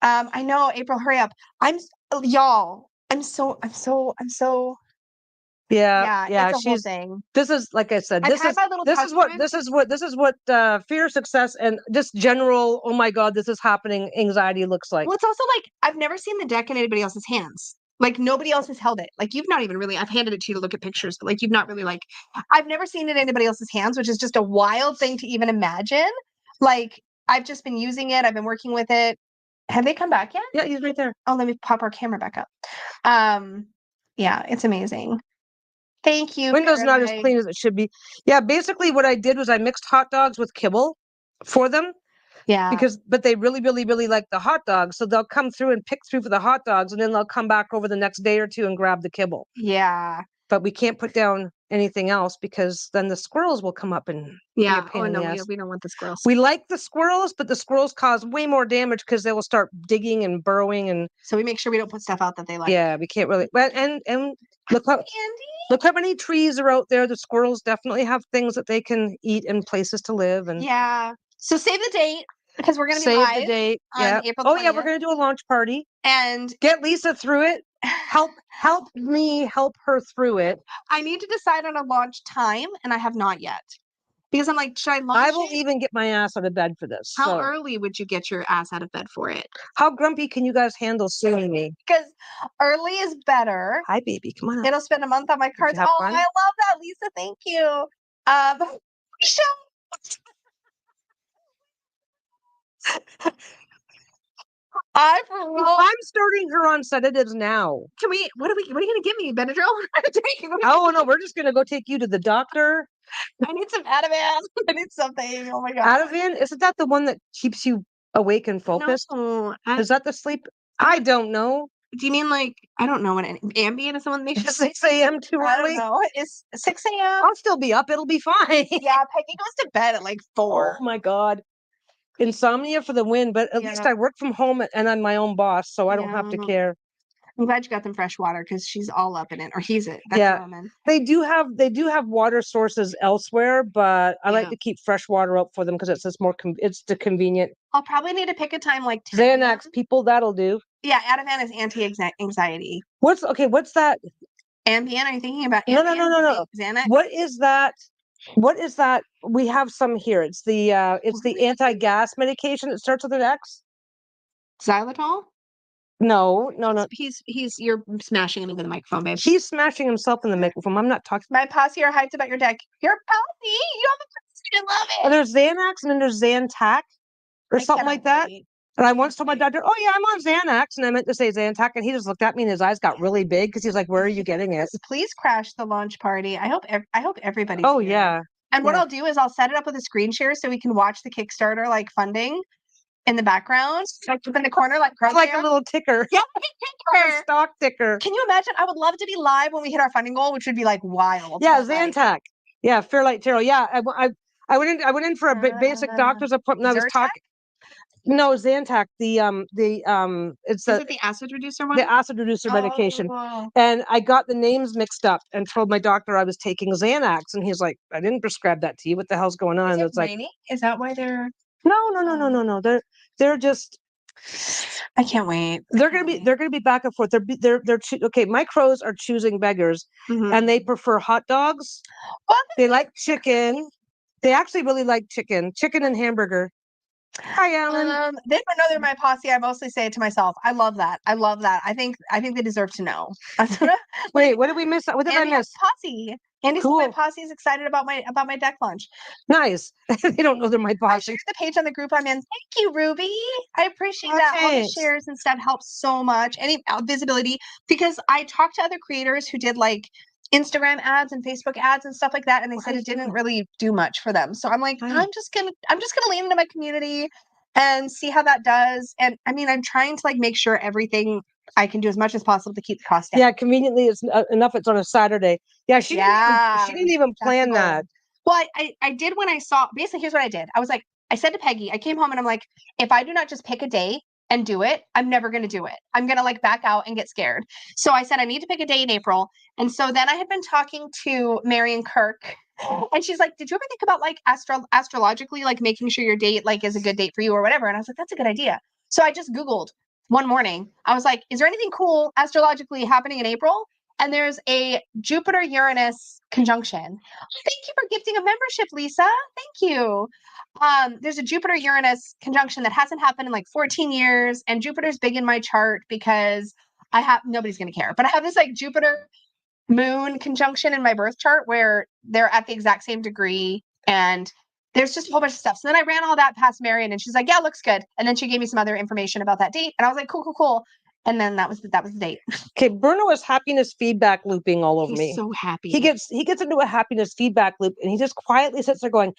I know, April, hurry up. I'm so yeah. It's a whole thing. This is, like I said, this is what fear of success and just general, oh my God, this is happening, anxiety looks like. Well, it's also like, I've never seen the deck in anybody else's hands. Like, nobody else has held it. Like, you've not even really, I've handed it to you to look at pictures, but like, you've not really I've never seen it in anybody else's hands, which is just a wild thing to even imagine. Like, I've just been using it. I've been working with it. Have they come back yet? Yeah, he's right there. Oh, let me pop our camera back up. Yeah, it's amazing. Thank you. Window's not as clean as it should be. Yeah, basically what I did was I mixed hot dogs with kibble for them. Yeah. But they really, really, really like the hot dogs. So they'll come through and pick through for the hot dogs, and then they'll come back over the next day or two and grab the kibble. Yeah. But we can't put down anything else because then the squirrels will come up and we don't want the squirrels. We like the squirrels, but the squirrels cause way more damage because they will start digging and burrowing, and so we make sure we don't put stuff out that they like. Yeah, we can't really. And Look how many trees are out there. The squirrels definitely have things that they can eat and places to live. And yeah. So save the date because we're going to be save live the date. on April 20th. Oh yeah, we're going to do a launch party and get Lisa through it. Help me help her through it. I need to decide on a launch time, and I have not yet. Because I'm like, should I launch I won't even get my ass out of bed for this. How early would you get your ass out of bed for it? How grumpy can you guys handle suing me? Because early is better. Hi, baby. Come on. It'll spend a month on my cards. Oh, fun? I love that, Lisa. Thank you. I'm starting her on sedatives now. Can we? What are you gonna give me? Benadryl? Oh no, we're just gonna go take you to the doctor. I need some Ativan. I need something. Oh my god. Ativan? Isn't that the one that keeps you awake and focused? No. Is that the sleep? I don't know. Do you mean like I don't know what Ambien is the one that makes you 6 a.m. too early? I don't know. It's 6 a.m. I'll still be up. It'll be fine. Yeah, Peggy goes to bed at like 4. Oh my god. Insomnia for the win, but at least I work from home and I'm my own boss, so I don't have to care. I'm glad you got them fresh water because she's all up in it, or he's it. That's woman. They do have water sources elsewhere, but I like to keep fresh water up for them because it's just more it's the convenient. I'll probably need to pick a time like Xanax. People, that'll do. Yeah, Ativan is anti-anxiety. What's that? Ambien? Are you thinking about Ambien? No. Xanax? What is that? What is that? We have some here. It's the anti-gas medication. It starts with an X. Xylitol? No. You're smashing him into the microphone, babe. He's smashing himself in the microphone. I'm not talking. My posse are hyped about your deck. Your posse? You have a posse. I love it. And there's Xanax and then there's Zantac or something like that. And I once told my doctor, "Oh yeah, I'm on Xanax," and I meant to say Zantac, and he just looked at me and his eyes got really big because he's like, "Where are you getting it?" Please crash the launch party. I hope everybody. Oh yeah. And what I'll do is I'll set it up with a screen share so we can watch the Kickstarter like funding in the background, like in the corner, like a little ticker. Yeah, like a stock ticker. Can you imagine? I would love to be live when we hit our funding goal, which would be like wild. Yeah, Zantac. Yeah, Fairlight Tarot. Yeah, I went in for a basic doctor's appointment. I was talking. No, Zantac. Is it the acid reducer one? The acid reducer medication. Wow. And I got the names mixed up and told my doctor I was taking Xanax, and he's like, "I didn't prescribe that to you. What the hell's going on?" It's like, is that why they're? No. They're just. I can't wait. They're gonna be back and forth. Okay. My crows are choosing beggars, and they prefer hot dogs. What? They like chicken. They actually really like chicken and hamburger. Hi, Alan. They don't know they're my posse. I mostly say it to myself. I love that. I think they deserve to know. Wait, what did we miss? What did I miss? Posse. Andy said my posse is excited about my deck launch. Nice. They don't know they're my posse. I shared the page on the group I'm in. Thank you, Ruby. I appreciate that. All the shares and stuff helps so much. Any visibility, because I talked to other creators who did like Instagram ads and Facebook ads and stuff like that, and they said it didn't really do much for them. So I'm like, I'm just gonna lean into my community and see how that does. And I mean, I'm trying to like make sure everything I can do as much as possible to keep the cost down. Yeah, conveniently it's enough. It's on a Saturday. Yeah, she didn't even plan that. Well, I did when I saw. Basically, here's what I did. I said to Peggy, I came home and I'm like, if I do not just pick a day and do it, I'm never going to do it. I'm going to like back out and get scared. So I said, I need to pick a day in April. And so then I had been talking to Marion Kirk, and she's like, did you ever think about like astrologically, like making sure your date like is a good date for you or whatever? And I was like, that's a good idea. So I just Googled one morning. I was like, is there anything cool astrologically happening in April? And there's a Jupiter-Uranus conjunction. Thank you for gifting a membership, Lisa. Thank you. There's a Jupiter-Uranus conjunction that hasn't happened in like 14 years. And Jupiter's big in my chart because nobody's going to care. But I have this like Jupiter moon conjunction in my birth chart where they're at the exact same degree. And there's just a whole bunch of stuff. So then I ran all that past Marion and she's like, yeah, looks good. And then she gave me some other information about that date. And I was like, cool. And then that was the date. Okay, Bruno is happiness feedback looping all over me. He's so happy. He gets into a happiness feedback loop and he just quietly sits there going,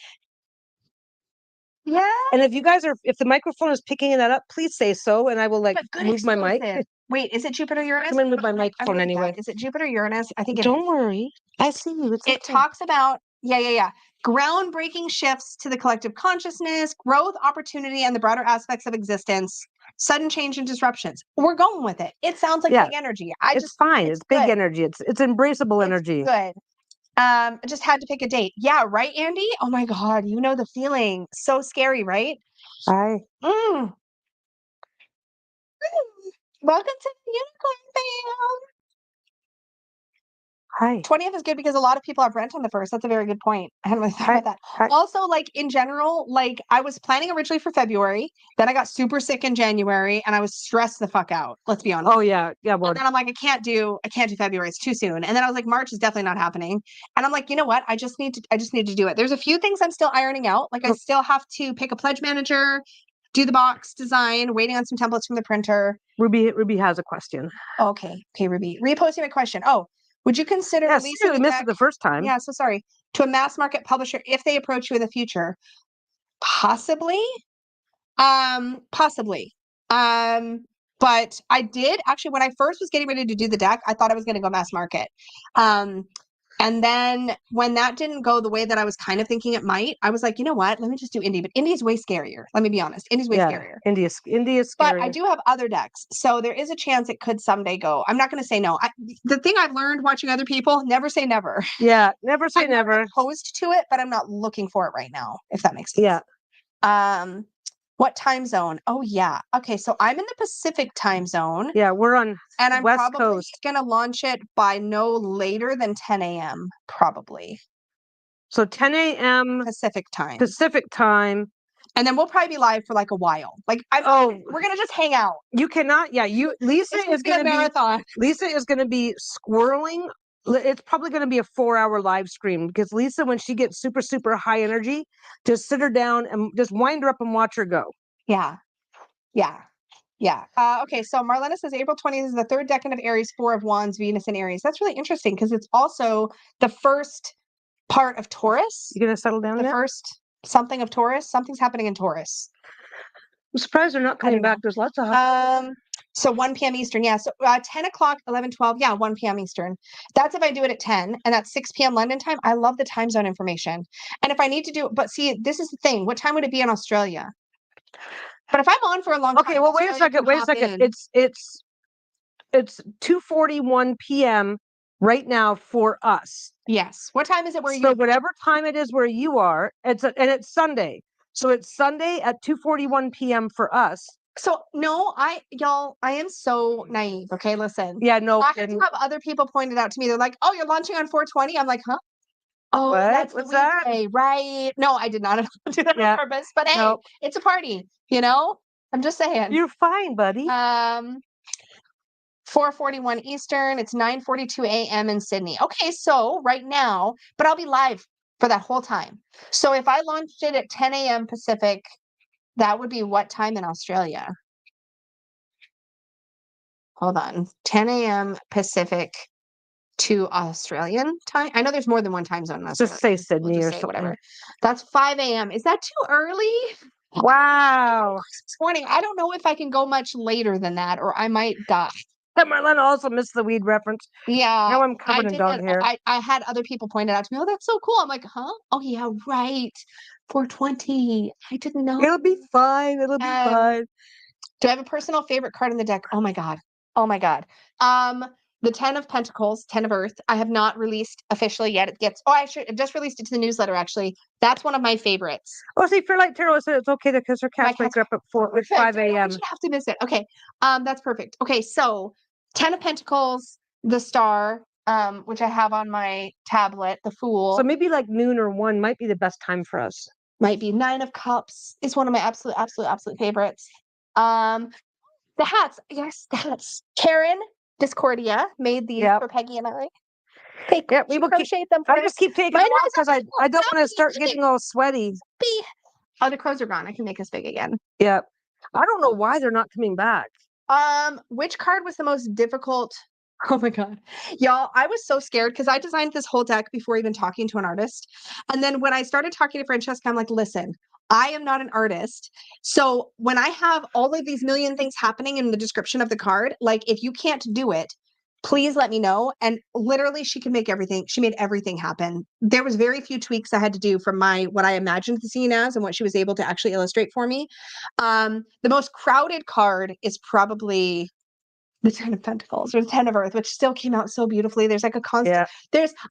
yeah. And if the microphone is picking that up, please say so, and I will like move my mic. Wait, is it Jupiter Uranus? I'm gonna move my microphone anyway. Is it Jupiter Uranus? I think. Don't worry, I see you. It talks about groundbreaking shifts to the collective consciousness, growth, opportunity, and the broader aspects of existence. Sudden change and disruptions. We're going with it. It sounds like big energy. It's fine. It's big energy. It's embraceable energy. Good. I just had to pick a date. Yeah, right, Andy? Oh my God, you know the feeling. So scary, right? Hi. Welcome to the Unicorn Fam. Hi. 20th is good because a lot of people have rent on the 1st. That's a very good point. I hadn't really thought about that. Hi. Also, like in general, like I was planning originally for February. Then I got super sick in January and I was stressed the fuck out. Let's be honest. Oh yeah. Yeah. Well, and then I'm like, I can't do February. It's too soon. And then I was like, March is definitely not happening. And I'm like, you know what? I just need to do it. There's a few things I'm still ironing out. Like I still have to pick a pledge manager, do the box design, waiting on some templates from the printer. Ruby has a question. Okay, Ruby. Reposting my question. Oh, would you consider releasing we missed it the first time. Yeah, so sorry. To a mass market publisher if they approach you in the future? Possibly. Possibly. But I did actually, when I first was getting ready to do the deck, I thought I was going to go mass market. And then when that didn't go the way that I was kind of thinking it might, I was like, you know what? Let me just do indie. But indie is way scarier. Let me be honest. Indie's way scarier. Indie is scarier. But I do have other decks. So there is a chance it could someday go. I'm not going to say no. The thing I've learned watching other people, never say never. Yeah, never say never. I'm opposed to it, but I'm not looking for it right now, if that makes sense. Yeah. What time zone? Oh, yeah. Okay, so I'm in the Pacific time zone. Yeah, we're on and I'm West probably Coast. Going to launch it by no later than 10 a.m. probably. So 10 a.m. Pacific time. And then we'll probably be live for like a while. Like, we're gonna just hang out. You cannot. Yeah, Lisa is going to be marathon. Lisa is going to be squirreling. It's probably going to be a 4-hour live stream because Lisa, when she gets super, super high energy, just sit her down and just wind her up and watch her go. Yeah. Okay, so Marlena says April 20th is the 3rd decan of Aries, 4 of Wands, Venus in Aries. That's really interesting because it's also the first part of Taurus. You gonna settle down? The first something of Taurus. Something's happening in Taurus. I'm surprised they're not coming back. There's lots of so 1 p.m. Eastern. Yeah. So 10 o'clock, 11, 12. Yeah, 1 p.m. Eastern. That's if I do it at 10 and that's 6 p.m. London time. I love the time zone information. And if I need to do it, but see, this is the thing. What time would it be in Australia? But if I'm on for a long time. Okay, well, wait a second. It's 2:41 p.m. right now for us. Yes. What time is it where you? So whatever time it is where you are, and it's Sunday. So it's Sunday at 2:41 p.m. for us. So no, I am so naive. Okay, listen. Yeah, no. I have other people pointed out to me. They're like, "Oh, you're launching on 420." I'm like, "Huh? Oh, what's that? Day, right? No, I did not do that on purpose. But hey, it's a party. You know, I'm just saying. You're fine, buddy. 4:41 Eastern. It's 9:42 a.m. in Sydney. Okay, so right now, but I'll be live for that whole time. So if I launched it at 10 a.m. Pacific, that would be what time in Australia? Hold on. 10 a.m. Pacific to Australian time. I know there's more than one time zone in Australia. Just say Sydney or something. Whatever. That's 5 a.m. Is that too early? Wow. This morning. I don't know if I can go much later than that or I might die. Marlena also missed the weed reference. Yeah. Now I'm covered in dog hair. I had other people point it out to me. Oh, that's so cool. I'm like, huh? Oh, yeah, right. 420. I didn't know. It'll be fine. It'll be fine. Do I have a personal favorite card in the deck? Oh my God. The 10 of Pentacles, 10 of Earth. I have not released officially yet. I just released it to the newsletter, actually. That's one of my favorites. Oh, see, Fairlight Tarot said it's okay because her cats wake up at 5 a.m. You have to miss it. Okay. That's perfect. Okay, so 10 of Pentacles, the Star, which I have on my tablet, the Fool. So maybe like noon or 1 might be the best time for us. Might be. 9 of Cups is one of my absolute favorites. The hats. Yes, the hats. Karen Discordia made these for Peggy and I. We will crochet them. I just keep taking them off because I don't want to start getting all sweaty. Oh, the crows are gone. I can make us big again. Yeah. I don't know why they're not coming back. Which card was the most difficult? Oh my God. Y'all, I was so scared because I designed this whole deck before even talking to an artist. And then when I started talking to Francesca, I'm like, listen, I am not an artist. So when I have all of these million things happening in the description of the card, like if you can't do it, please let me know. And literally she can make everything. She made everything happen. There was very few tweaks I had to do from what I imagined the scene as and what she was able to actually illustrate for me. The most crowded card is probably the 10 of Pentacles or the 10 of Earth, which still came out so beautifully. There's like a constant,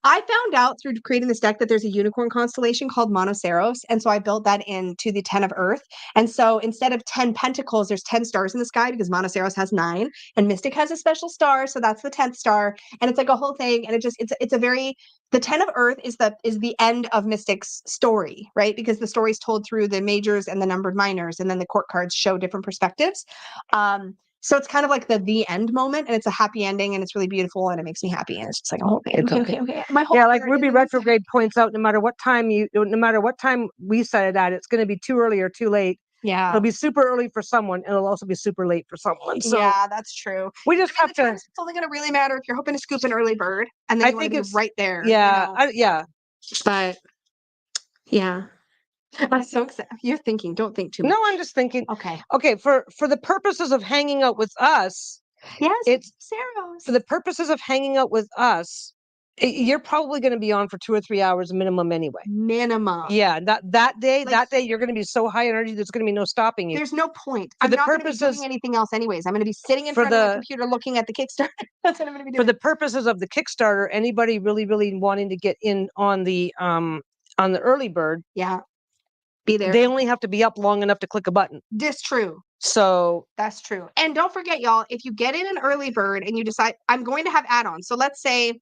I found out through creating this deck that there's a unicorn constellation called Monoceros. And so I built that into the 10 of Earth. And so instead of 10 pentacles, there's 10 stars in the sky because Monoceros has 9 and Mystic has a special star. So that's the 10th star. And it's like a whole thing. And it's a very, the 10 of Earth is the end of Mystic's story, right? Because the story is told through the majors and the numbered minors. And then the court cards show different perspectives. So it's kind of like the end moment, and it's a happy ending, and it's really beautiful, and it makes me happy. And it's just like, oh, okay. My whole like Ruby Retrograde points out, no matter what time we set it at, it's going to be too early or too late. Yeah, it'll be super early for someone, and it'll also be super late for someone. So yeah, that's true. We just have to. It's only going to really matter if you're hoping to scoop an early bird, and then you want to be right there. Yeah, but yeah. I'm so excited. You're thinking, don't think too much. No, I'm just thinking. Okay. For the purposes of hanging out with us, it's Saros. For the purposes of hanging out with us, you're probably going to be on for 2 or 3 hours minimum anyway. Minimum. Yeah, that day you're going to be so high energy. There's going to be no stopping you. There's no point. I'm not going to be doing anything else anyways. I'm going to be sitting in front of the computer looking at the Kickstarter. That's what I'm going to be doing. For the purposes of the Kickstarter, anybody really, really wanting to get in on the early bird. Yeah. Be there. They only have to be up long enough to click a button. This true. So that's true. And don't forget, y'all, if you get in an early bird and you decide I'm going to have add-ons. So let's say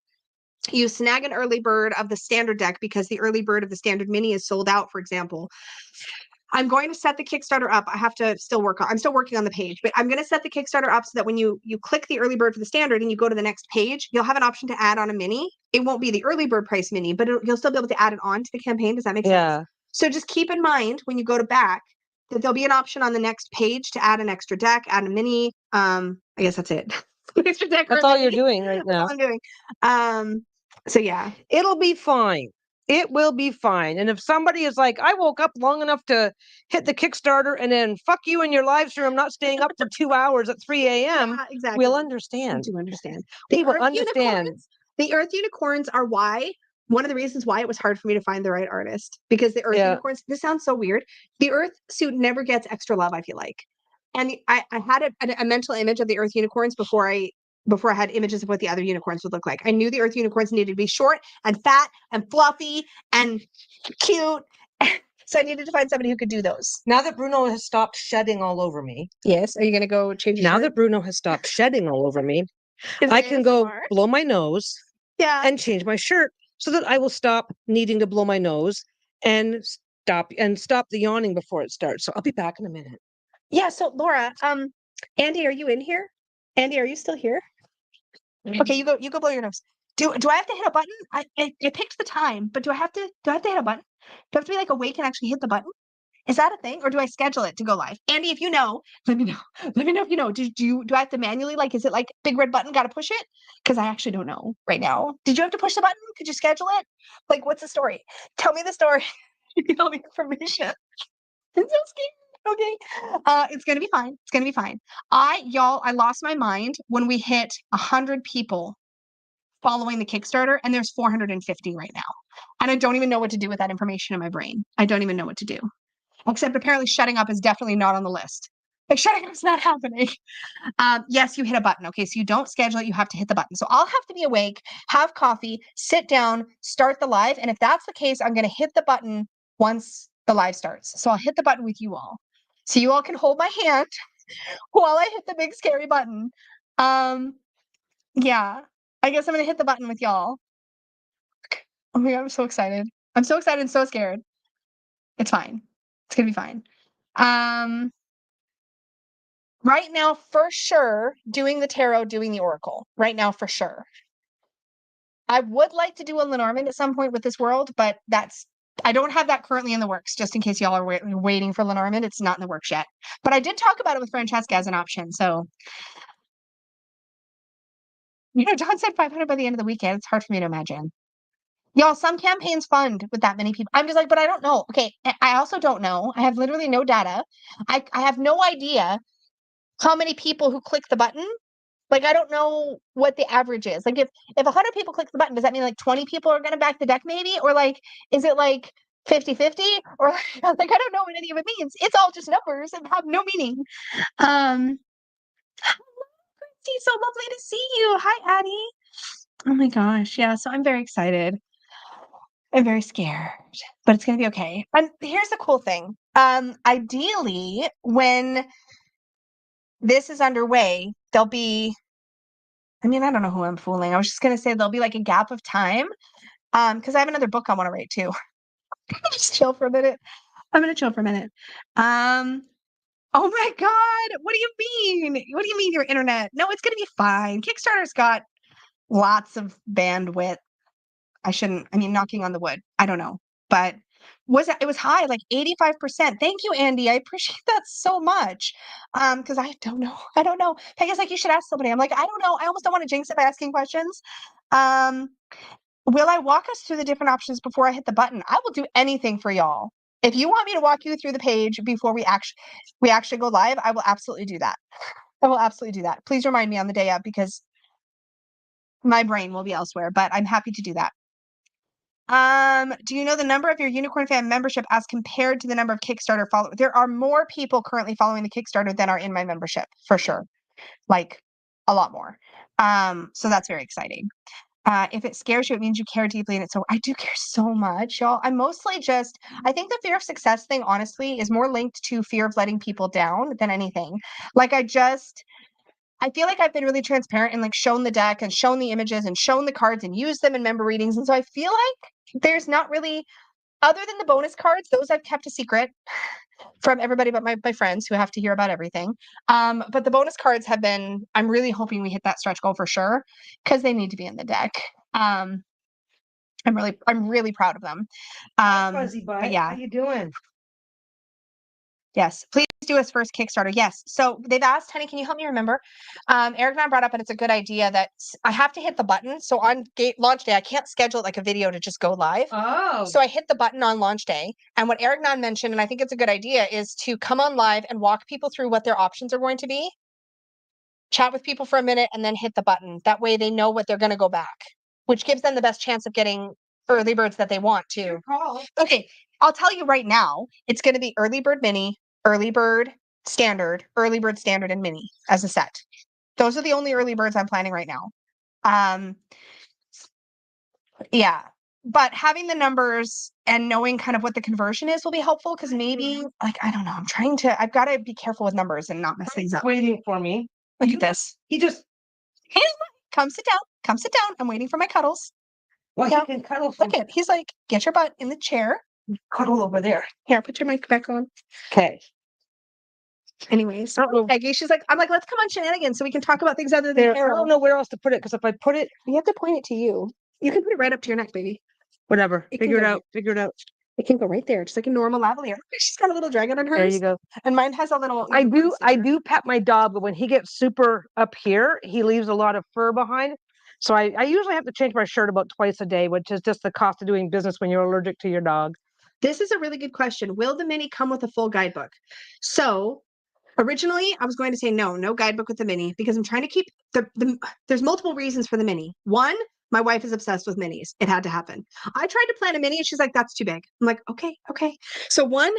you snag an early bird of the standard deck because the early bird of the standard mini is sold out, for example. I'm going to set the Kickstarter up. I have to still I'm still working on the page, but I'm going to set the Kickstarter up so that when you click the early bird for the standard and you go to the next page, you'll have an option to add on a mini. It won't be the early bird price mini, but you'll still be able to add it on to the campaign. Does that make sense? So just keep in mind when you go to back that there'll be an option on the next page to add an extra deck, add a mini. I guess that's it. Extra deck. That's all you're doing right now. That's all I'm doing. So yeah, it'll be fine. It will be fine. And if somebody is like, I woke up long enough to hit the Kickstarter and then fuck you in your live stream, I'm not staying up for 2 hours at 3 a.m. Yeah, exactly. We'll understand. We do understand. We will understand. The Earth Unicorns are one of the reasons why it was hard for me to find the right artist, because the Earth Unicorns, this sounds so weird. The Earth suit never gets extra love, I feel like. And I had a mental image of the Earth Unicorns before I had images of what the other unicorns would look like. I knew the Earth Unicorns needed to be short and fat and fluffy and cute. So I needed to find somebody who could do those. Now that Bruno has stopped shedding all over me. Yes. Are you going to go change your Now shirt? that Bruno has stopped shedding all over me, I can go blow my nose and change my shirt so that I will stop needing to blow my nose and stop the yawning before it starts. So I'll be back in a minute. Yeah. So Laura, Andy, are you in here? Andy, are you still here? Okay, you go blow your nose. Do I have to hit a button? I picked the time, but do I have to hit a button? Do I have to be like awake and actually hit the button? Is that a thing, or do I schedule it to go live? Andy, if you know, let me know. Let me know if you know. Do I have to manually, like, is it like big red button, got to push it? Because I actually don't know right now. Did you have to push the button? Could you schedule it? Like, what's the story? Tell me the story. You need all the information. I'm so scared. Okay. It's gonna be fine. It's gonna be fine. I lost my mind when we hit 100 people following the Kickstarter, and there's 450 right now. And I don't even know what to do with that information in my brain. I don't even know what to do. Except apparently shutting up is definitely not on the list. Like, shutting up is not happening. Yes, you hit a button. Okay, so you don't schedule it, you have to hit the button. So I'll have to be awake, have coffee, sit down, start the live. And if that's the case, I'm gonna hit the button once the live starts. So I'll hit the button with you all. So you all can hold my hand while I hit the big scary button. Yeah, I guess I'm gonna hit the button with y'all. Oh my God, I'm so excited. I'm so excited and so scared. It's fine. It's gonna be fine. Right now, for sure, doing the tarot, doing the oracle. Right now, for sure. I would like to do a Lenormand at some point with this world, but I don't have that currently in the works, just in case y'all are waiting for Lenormand. It's not in the works yet. But I did talk about it with Francesca as an option. So, John said 500 by the end of the weekend. It's hard for me to imagine. Y'all, some campaigns fund with that many people. I'm just like, but I don't know. Okay, I also don't know. I have literally no data. I have no idea how many people who click the button Like, I don't know what the average is. Like, if 100 people click the button, does that mean like 20 people are going to back the deck maybe? Or like, is it like 50-50? Or like, I don't know what any of it means. It's all just numbers and have no meaning. Hello, Christy. So lovely to see you. Hi, Addie. Oh my gosh. Yeah. So I'm very excited. I'm very scared, but it's going to be okay. And here's the cool thing. Ideally, when this is underway, there'll be, I mean, I don't know who I'm fooling. I was just going to say there'll be like a gap of time. Because I have another book I want to write too. Just chill for a minute. I'm going to chill for a minute. Oh my God. What do you mean? What do you mean your internet? No, it's going to be fine. Kickstarter's got lots of bandwidth. Knocking on the wood. I don't know. But it was high, like 85%. Thank you, Andy. I appreciate that so much. Because I don't know. I don't know. Peggy's like, you should ask somebody. I'm like, I don't know. I almost don't want to jinx it by asking questions. Will I walk us through the different options before I hit the button? I will do anything for y'all. If you want me to walk you through the page before we actually go live, I will absolutely do that. I will absolutely do that. Please remind me on the day of, because my brain will be elsewhere, but I'm happy to do that. Do you know the number of your Unicorn Fan membership as compared to the number of Kickstarter followers? There are more people currently following the Kickstarter than are in my membership, for sure. Like, a lot more. So that's very exciting. If it scares you, it means you care deeply, and I do care so much, y'all. I'm mostly I think the fear of success thing, honestly, is more linked to fear of letting people down than anything. Like, I feel like I've been really transparent and like shown the deck and shown the images and shown the cards and used them in member readings. And so I feel like there's not really, other than the bonus cards, those I've kept a secret from everybody but my friends who have to hear about everything. But the bonus cards I'm really hoping we hit that stretch goal for sure, because they need to be in the deck. I'm really proud of them. Fuzzy butt. Yeah. How you doing? Yes, please do us first Kickstarter. Yes. So they've asked, honey, can you help me remember? Eric and I brought up, and it's a good idea, that I have to hit the button. So on launch day, I can't schedule it like a video to just go live. Oh. So I hit the button on launch day. And what Eric Nan mentioned, and I think it's a good idea, is to come on live and walk people through what their options are going to be. Chat with people for a minute and then hit the button. That way they know what they're going to go back, which gives them the best chance of getting early birds that they want to. Okay. I'll tell you right now, it's going to be early bird mini, early bird standard, and mini as a set. Those are the only early birds I'm planning right now. Yeah, but having the numbers and knowing kind of what the conversion is will be helpful, because maybe, like, I don't know, I've got to be careful with numbers and not mess things up. Waiting for me. Look at this. Come sit down. I'm waiting for my cuddles. Well, yeah. He can cuddle. Look at, he's like, get your butt in the chair. Cuddle over there. Here, put your mic back on. Okay. Anyways, Peggy, I'm like, let's come on Shenanigans so we can talk about things other than I don't know where else to put it, because if I put it, you have to point it to you. You can put it right up to your neck, baby. Whatever. Figure it out. It can go right there, just like a normal lavalier. She's got a little dragon on hers. There you go. And mine has a little. I do pet my dog, but when he gets super up here, he leaves a lot of fur behind. So I usually have to change my shirt about twice a day, which is just the cost of doing business when you're allergic to your dog. This is a really good question. Will the mini come with a full guidebook? So originally I was going to say no guidebook with the mini, because I'm trying to keep there's multiple reasons for the mini. One, my wife is obsessed with minis. It had to happen. I tried to plan a mini and she's like, that's too big. I'm like, okay. So one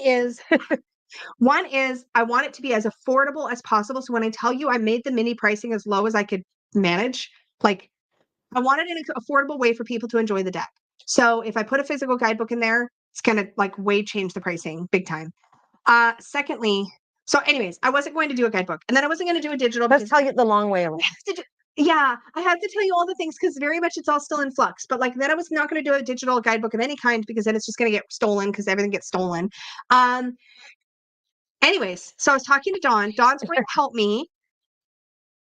is I want it to be as affordable as possible. So when I tell you I made the mini pricing as low as I could manage, like, I wanted an affordable way for people to enjoy the deck. So if I put a physical guidebook in there, it's going to like way change the pricing big time. Secondly, so anyways, I wasn't going to do a guidebook, and then I wasn't going to do a digital. Let's tell you the long way around. I have to tell you all the things, because very much it's all still in flux. But like, then I was not going to do a digital guidebook of any kind, because then it's just going to get stolen, because everything gets stolen. Anyways, so I was talking to Dawn. Dawn's going to help me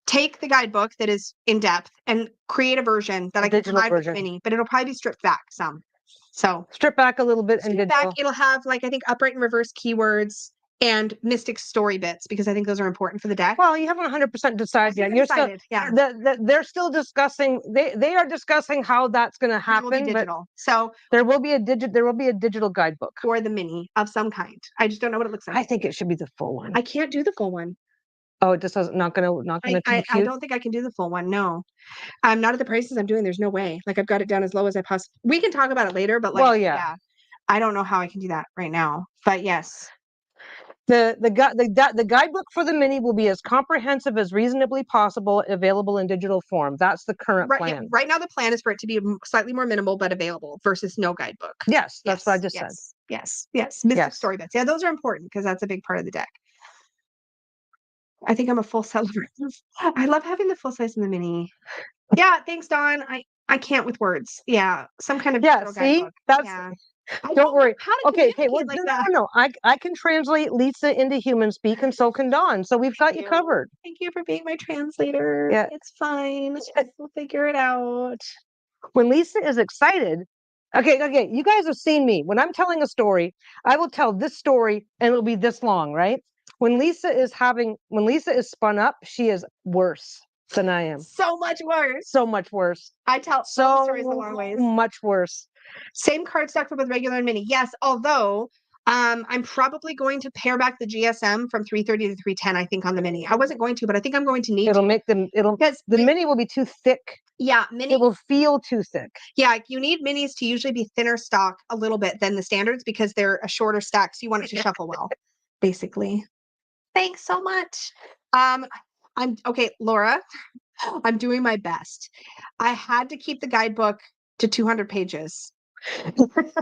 take the guidebook that is in depth and create a version that I can combine with the mini, but it'll probably be stripped back some. So strip back a little bit and back. It'll have, like, I think upright and reverse keywords and mystic story bits, because I think those are important for the deck. Well, you haven't 100% decided yet. You're decided, they're still discussing. They are discussing how that's going to happen. It will be digital. So there will be a digital guidebook for the mini of some kind. I just don't know what it looks like. I think it should be the full one. I can't do the full one. Oh, it just doesn't, not gonna I compute? don't think I can do the full one. No, I'm not at the prices I'm doing. There's no way. Like I've got it down as low as I possibly. We can talk about it later, but like, Well, yeah. yeah, I don't know how I can do that right now. But yes, The guidebook for the mini will be as comprehensive as reasonably possible, available in digital form. That's the current right, plan. right now the plan is for it to be slightly more minimal but available versus no guidebook. Yes, that's what I just said. Yes. Mystic story bits. Yeah, those are important because that's a big part of the deck. I think I'm a full seller. I love having the full size and the mini. Yeah, thanks, Dawn. I can't with words. Yeah, some kind of see, guidebook. that's Yeah. don't worry. How to Okay, communicate like that. no. I can translate Lisa into human speak, and so can Dawn. So we've got you covered. Thank you for being my translator. Yeah. It's fine. We'll figure it out. When Lisa is excited, okay, you guys have seen me. When I'm telling a story, I will tell this story and it'll be this long, right? When Lisa is spun up, she is worse than I am. So much worse. So much worse. I tell so stories a long ways. Much worse. Same card stock for both regular and mini. Yes, although I'm probably going to pare back the GSM from 330 to 310, I think, on the mini. I wasn't going to, but I think I'm going to need because the mini will be too thick. Yeah, mini. It will feel too thick. Yeah, you need minis to usually be thinner stock a little bit than the standards because they're a shorter stack, so you want it to shuffle well, basically. Thanks so much. I'm okay, Laura. I'm doing my best. I had to keep the guidebook to 200 pages.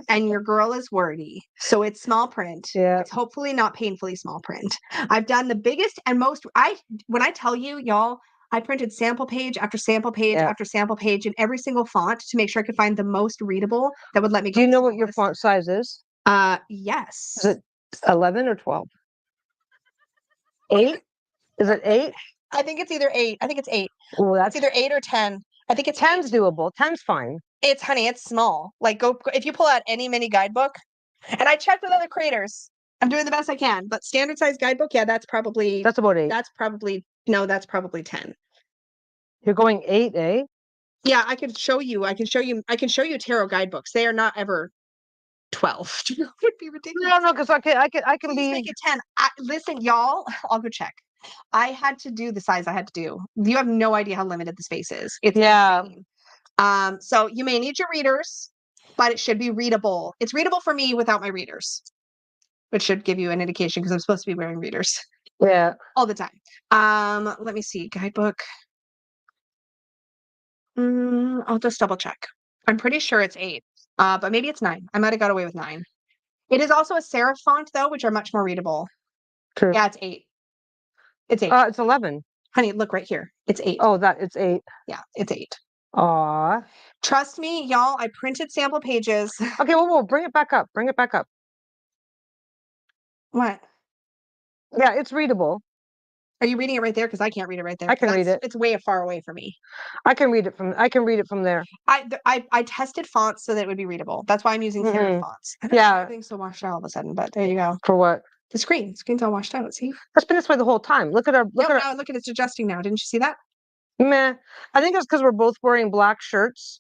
And your girl is wordy. So it's small print. Yeah. It's hopefully not painfully small print. I've done the biggest and most when I tell you, y'all, I printed sample page after sample page after sample page in every single font to make sure I could find the most readable that would let me go. Do you know what your font size is? Yes. Is it 11 or 12? 8? Is it 8? I think it's either 8. I think it's 8. Oh, that's either 8 or 10. I think it's 10's doable. 10's fine. It's it's small. Like go if you pull out any mini guidebook, and I checked with other creators. I'm doing the best I can, but standard size guidebook, yeah, that's about 8. That's probably 10. You're going 8, eh? Yeah, I can show you tarot guidebooks. They are not ever 12. It would be ridiculous. No, because I can be make it 10. Listen, y'all, I'll go check. I had to do the size I had to do. You have no idea how limited the space is. It's insane. So you may need your readers, but it should be readable. It's readable for me without my readers, which should give you an indication because I'm supposed to be wearing readers. Yeah. All the time. Let me see. Guidebook. I'll just double check. I'm pretty sure it's 8. But maybe it's 9. I might have got away with 9. It is also a serif font though, which are much more readable. True. Yeah, it's 8. It's 8. It's 11. Honey, look right here. It's 8. Oh, it's 8. Yeah, it's 8. Aw. Trust me, y'all, I printed sample pages. Okay, well, bring it back up. Bring it back up. What? Yeah, it's readable. Are you reading it right there? Because I can't read it right there. I can read it. It's way far away from me. I can read it from there. I tested fonts so that it would be readable. That's why I'm using serif fonts. Yeah. Everything's so washed out all of a sudden, but there you go. For what? The screen's all washed out. See? That's been this way the whole time. Look at it's adjusting now. Didn't you see that? Meh. I think it's because we're both wearing black shirts.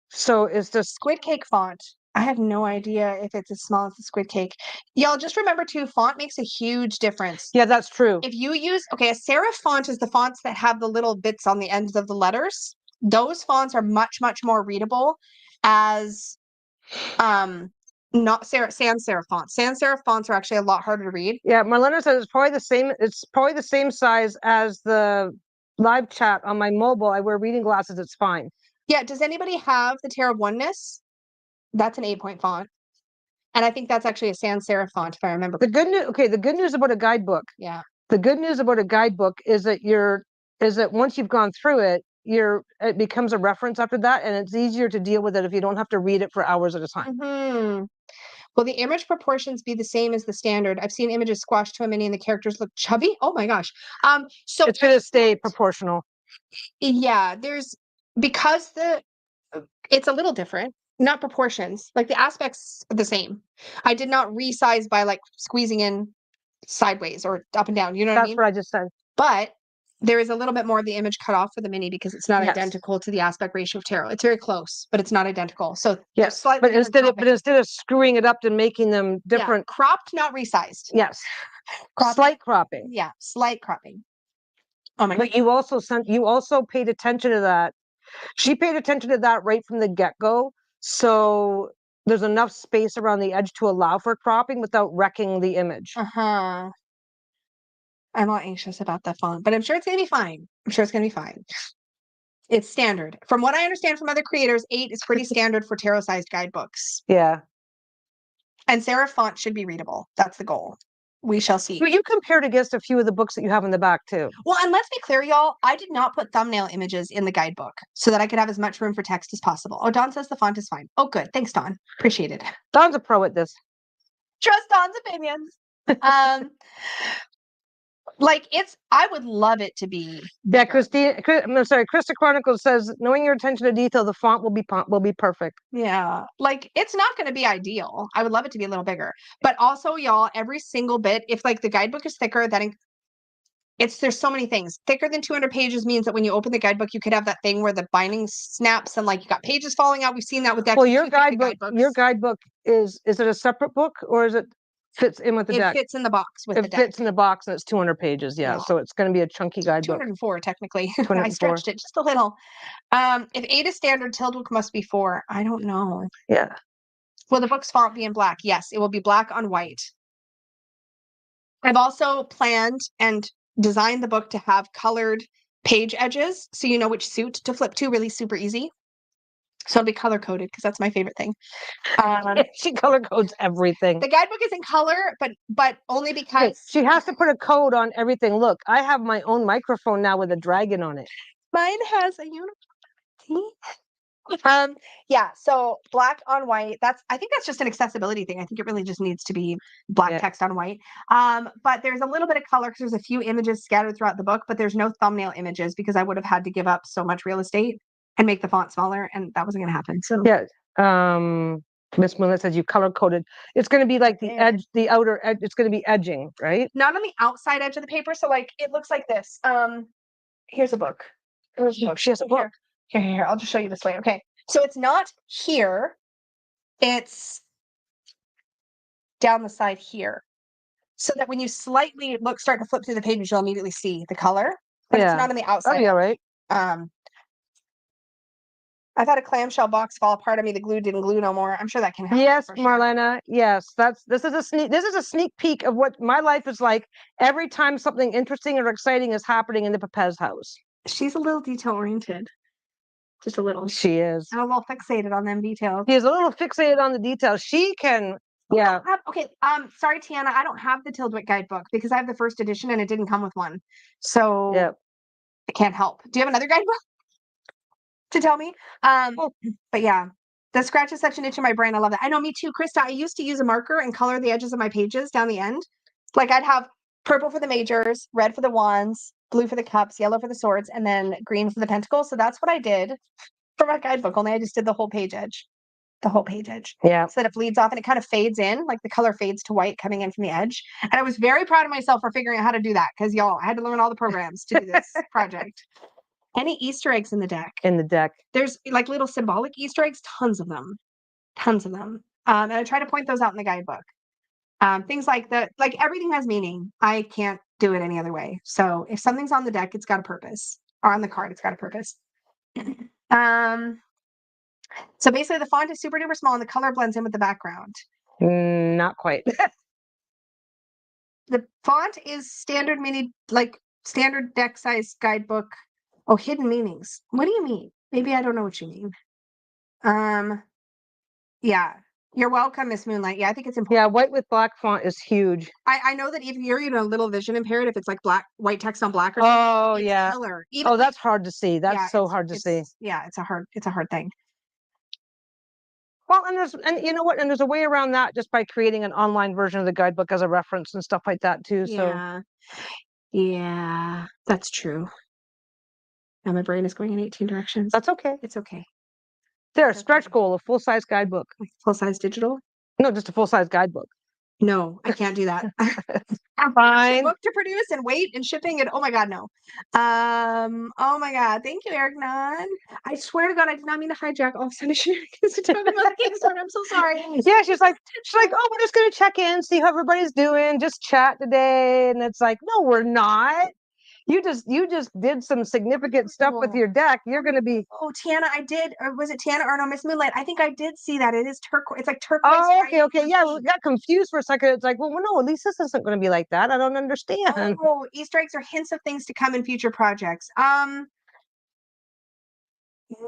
So it's the Squid Cake font. I have no idea if it's as small as the Squid Cake. Y'all just remember too, font makes a huge difference. Yeah, that's true. If you use, a serif font is the fonts that have the little bits on the ends of the letters. Those fonts are much, much more readable as not sans serif fonts. Sans serif fonts are actually a lot harder to read. Yeah, Marlena says it's probably the same size as the live chat on my mobile. I wear reading glasses, it's fine. Yeah, does anybody have the Tarot of Oneness? That's an 8-point font. And I think that's actually a sans serif font, if I remember. The good news about a guidebook. Yeah. The good news about a guidebook is that once you've gone through it, it becomes a reference after that, and it's easier to deal with it if you don't have to read it for hours at a time. Mm-hmm. Will the image proportions be the same as the standard? I've seen images squashed to a mini and the characters look chubby. Oh my gosh. So it's going to stay proportional. Yeah, because it's a little different, not proportions. Like the aspects are the same. I did not resize by like squeezing in sideways or up and down. You know what I mean? That's what I just said. But there is a little bit more of the image cut off for the mini because it's not identical to the aspect ratio of tarot. It's very close, but it's not identical. So yes, slightly but instead of screwing it up and making them different, cropped, not resized. Yes, slight cropping. Yeah, slight cropping. Oh my! But you also paid attention to that. She paid attention to that right from the get-go. So there's enough space around the edge to allow for cropping without wrecking the image. I'm not anxious about the font, but I'm sure it's going to be fine. It's standard. From what I understand from other creators, 8 is pretty standard for tarot-sized guidebooks. Yeah. And serif font should be readable. That's the goal. We shall see. But you compared against a few of the books that you have in the back too. Well, and let's be clear, y'all. I did not put thumbnail images in the guidebook so that I could have as much room for text as possible. Oh, Dawn says the font is fine. Oh, good. Thanks, Dawn. Appreciate it. Dawn's a pro at this. Trust Dawn's opinions. I would love it to be. Yeah, Krista Chronicles says, knowing your attention to detail, the font will be perfect. Yeah, it's not going to be ideal. I would love it to be a little bigger, but also, y'all, every single bit. If the guidebook is thicker, then there's so many things. Thicker than 200 pages means that when you open the guidebook, you could have that thing where the binding snaps and you got pages falling out. We've seen that with that. Well, your guidebook is it a separate book or is it? Fits in with the deck. It fits in the box with the deck. It fits in the box and it's 200 pages. Yeah. So it's going to be a chunky guidebook. 204 technically. 204. I stretched it just a little. If 8 is standard, Tilde must be 4. I don't know. Yeah. Will the book's font be in black? Yes, it will be black on white. I've also planned and designed the book to have colored page edges so you know which suit to flip to really super easy. So it'll be color coded because that's my favorite thing. She color codes everything. The guidebook is in color, but only because she has to put a code on everything. Look, I have my own microphone now with a dragon on it. Mine has a unicorn. Yeah, so black on white. I think that's just an accessibility thing. I think it really just needs to be black text on white. But there's a little bit of color because there's a few images scattered throughout the book, but there's no thumbnail images because I would have had to give up so much real estate and make the font smaller, and that wasn't going to happen. So Miss Moonlit says you color coded. It's going to be like the edge, the outer edge. It's going to be edging, right? Not on the outside edge of the paper. So it looks like this. Here's a book. She has a book. Here. I'll just show you this way. Okay. So it's not here. It's down the side here. So that when you slightly start to flip through the pages, you'll immediately see the color. But it's not on the outside. Oh, yeah, right. I've had a clamshell box fall apart on me. The glue didn't glue no more. I'm sure that can happen. Yes, Marlena. Yes, this is a sneak peek of what my life is like every time something interesting or exciting is happening in the Papez house. She's a little detail oriented. Just a little. She is. I'm a little fixated on them details. She is a little fixated on the details. She can. Yeah. Sorry, Tiana. I don't have the Tildwick guidebook because I have the first edition and it didn't come with one. So I can't help. Do you have another guidebook to tell me? But yeah, the scratch is such an itch in my brain. I love that. I know, me too, Krista. I used to use a marker and color the edges of my pages down the end. I'd have purple for the majors, red for the wands, blue for the cups, yellow for the swords, and then green for the pentacles. So that's what I did for my guidebook. Only I just did the whole page edge. Yeah. So that it bleeds off and it kind of fades in, the color fades to white coming in from the edge. And I was very proud of myself for figuring out how to do that because y'all, I had to learn all the programs to do this project. Any Easter eggs in the deck? There's little symbolic Easter eggs, tons of them. And I try to point those out in the guidebook. Things like that, everything has meaning. I can't do it any other way. So if something's on the deck, it's got a purpose, or on the card, it's got a purpose. So basically the font is super duper small and the color blends in with the background. Not quite. The font is standard mini, standard deck size guidebook. Oh, hidden meanings. What do you mean? Maybe I don't know what you mean. Yeah. You're welcome, Miss Moonlight. Yeah, I think it's important. Yeah, white with black font is huge. I know that if you're a little vision impaired, if it's white text on black or something, it's killer. That's hard to see. That's so hard to see. Yeah, it's a hard thing. Well, and you know what? And there's a way around that just by creating an online version of the guidebook as a reference and stuff like that too. So yeah, that's true. Now my brain is going in 18 directions. That's okay. It's okay. There, stretch goal, a full-size guidebook. Full-size digital? No, just a full-size guidebook. No, I can't do that. Fine. Book to produce and wait and shipping and oh my god, no. Oh my god, thank you, Eric Nunn. I swear to God, I did not mean to hijack all of a sudden Shenanigans to talk about the Kickstarter. I'm so sorry. Yeah, she's like, oh, we're just gonna check in, see how everybody's doing, just chat today. And it's like, no, we're not. You just did some significant stuff with your deck. You're gonna be Tiana, I did, or was it Tiana or no, Miss Moonlight? I think I did see that. It is turquoise. It's like turquoise. Oh, okay. Yeah, we got confused for a second. It's like, well, no, at least this isn't gonna be like that. I don't understand. Oh, Easter eggs are hints of things to come in future projects.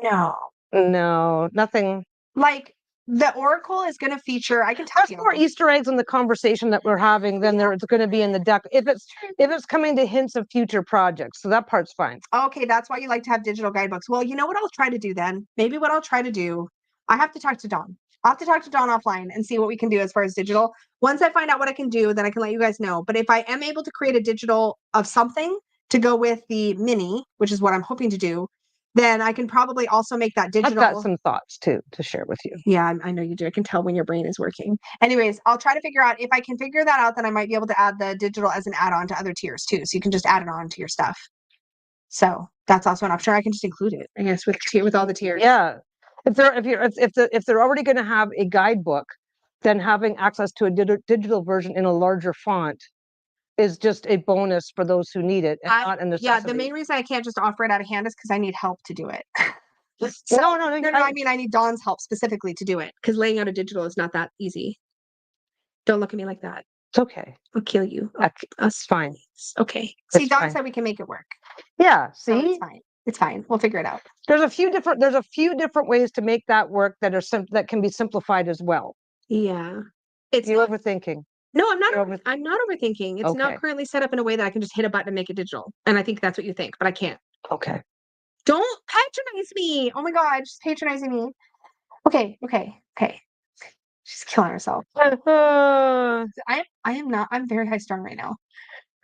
No, nothing. Like the Oracle is going to feature. I can tell There's more Easter eggs in the conversation that we're having than there's going to be in the deck. If it's coming to hints of future projects, so that part's fine. Okay, that's why you like to have digital guidebooks. Well, you know what I'll try to do then? Maybe what I'll try to do, I have to talk to Dawn. I'll have to talk to Dawn offline and see what we can do as far as digital. Once I find out what I can do, then I can let you guys know. But if I am able to create a digital of something to go with the mini, which is what I'm hoping to do, then I can probably also make that digital. I've got some thoughts too to share with you. Yeah, I know you do. I can tell when your brain is working. Anyways, I'll try to figure out if I can figure that out, then I might be able to add the digital as an add-on to other tiers too. So you can just add it on to your stuff. So that's also an option. I can just include it, I guess, with all the tiers. Yeah. If they're already going to have a guidebook, then having access to a digital version in a larger font is just a bonus for those who need it, and not a necessity. Yeah, the main reason I can't just offer it out of hand is because I need help to do it. No, I mean, I need Dawn's help specifically to do it because laying out a digital is not that easy. Don't look at me like that. It's okay. I'll kill you. That's fine. Okay. See, Dawn said we can make it work. Yeah. See, so it's fine. It's fine. We'll figure it out. There's a few different ways to make that work that can be simplified as well. Yeah. You're overthinking. No, I'm not. I'm not overthinking. It's not currently set up in a way that I can just hit a button and make it digital. And I think that's what you think, but I can't. Okay. Don't patronize me. Oh my God, she's patronizing me. Okay. She's killing herself. I am not. I'm very high strung right now.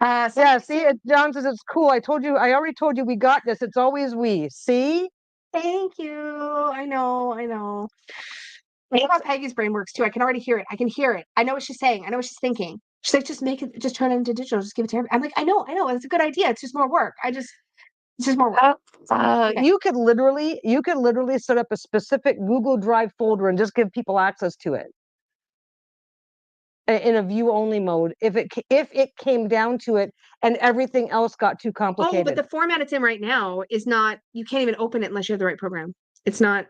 Yeah, see, John says it's cool. I already told you we got this. It's always we. See? Thank you. I know. I know how Peggy's brain works too. I can already hear it. I can hear it. I know what she's saying. I know what she's thinking. She's like, just turn it into digital. Just give it to her. I'm like, I know. It's a good idea. It's just more work. It's just more work. Okay. You could literally set up a specific Google Drive folder and just give people access to it in a view only mode if it came down to it and everything else got too complicated. Oh, but the format it's in right now is not, you can't even open it unless you have the right program. It's not.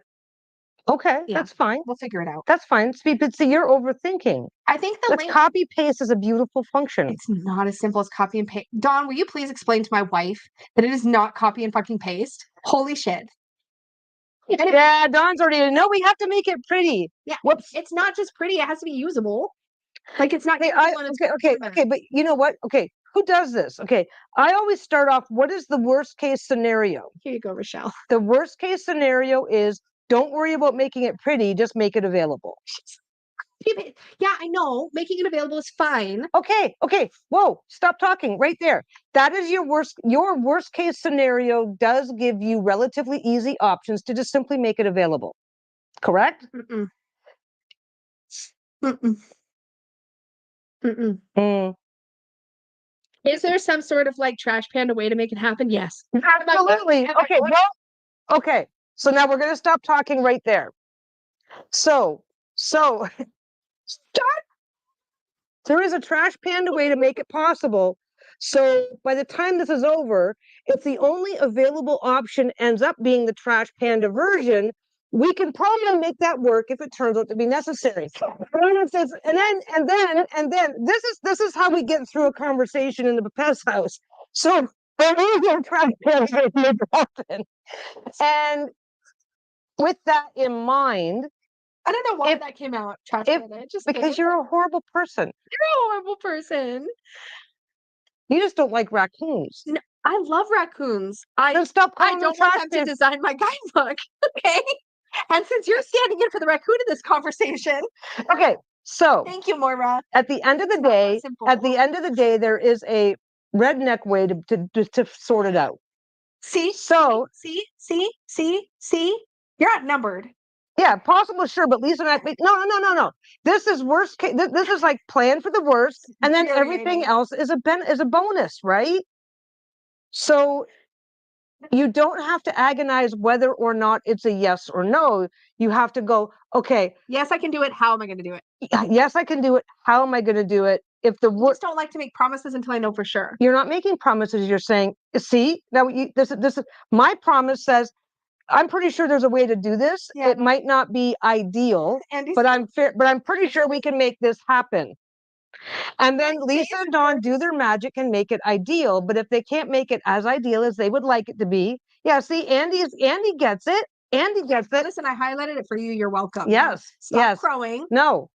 Okay, yeah. That's fine. We'll figure it out. That's fine. But see, you're overthinking. I think copy paste is a beautiful function. It's not as simple as copy and paste. Dawn, will you please explain to my wife that it is not copy and fucking paste? Holy shit. Yeah, Dawn's already. No, we have to make it pretty. Yeah. Whoops. It's not just pretty. It has to be usable. Like it's not. Okay. But you know what? Okay. Who does this? Okay. I always start off. What is the worst case scenario? Here you go, Rochelle. The worst case scenario is don't worry about making it pretty. Just make it available. Yeah, I know. Making it available is fine. Okay. Whoa, stop talking right there. That is your worst case scenario does give you relatively easy options to just simply make it available. Correct? Is there some sort of like trash panda way to make it happen? Yes. Absolutely. Okay, well, okay. So now we're going to stop talking right there. So there is a trash panda way to make it possible. So by the time this is over, if the only available option ends up being the trash panda version, we can probably make that work if it turns out to be necessary. And then this is how we get through a conversation in the Papez house. So there is no trash panda make it happen. And with that in mind, I don't know why that came out. Trash panda. Just because you're a horrible person. You're a horrible person. You just don't like raccoons. No, I love raccoons. I don't want them to design my guidebook. Okay. And since you're standing in for the raccoon in this conversation. Okay. So thank you, Moira. At the end of the day, there is a redneck way to sort it out. See? You're outnumbered. Yeah, possible, sure, but Lisa and I, no. This is worst case. This is like plan for the worst, and then everything else is a bonus, right? So you don't have to agonize whether or not it's a yes or no. You have to go, okay. Yes, I can do it. How am I going to do it? Yes, I can do it. How am I going to do it? If the I just don't like to make promises until I know for sure. You're not making promises. You're saying, see, now this is my promise says, I'm pretty sure there's a way to do this. Yeah. It might not be ideal, but I'm pretty sure we can make this happen. And then Lisa and Dawn do their magic and make it ideal. But if they can't make it as ideal as they would like it to be, yeah, see, Andy gets it. Andy gets it. Listen, I highlighted it for you. You're welcome. Yes. Stop crowing. No.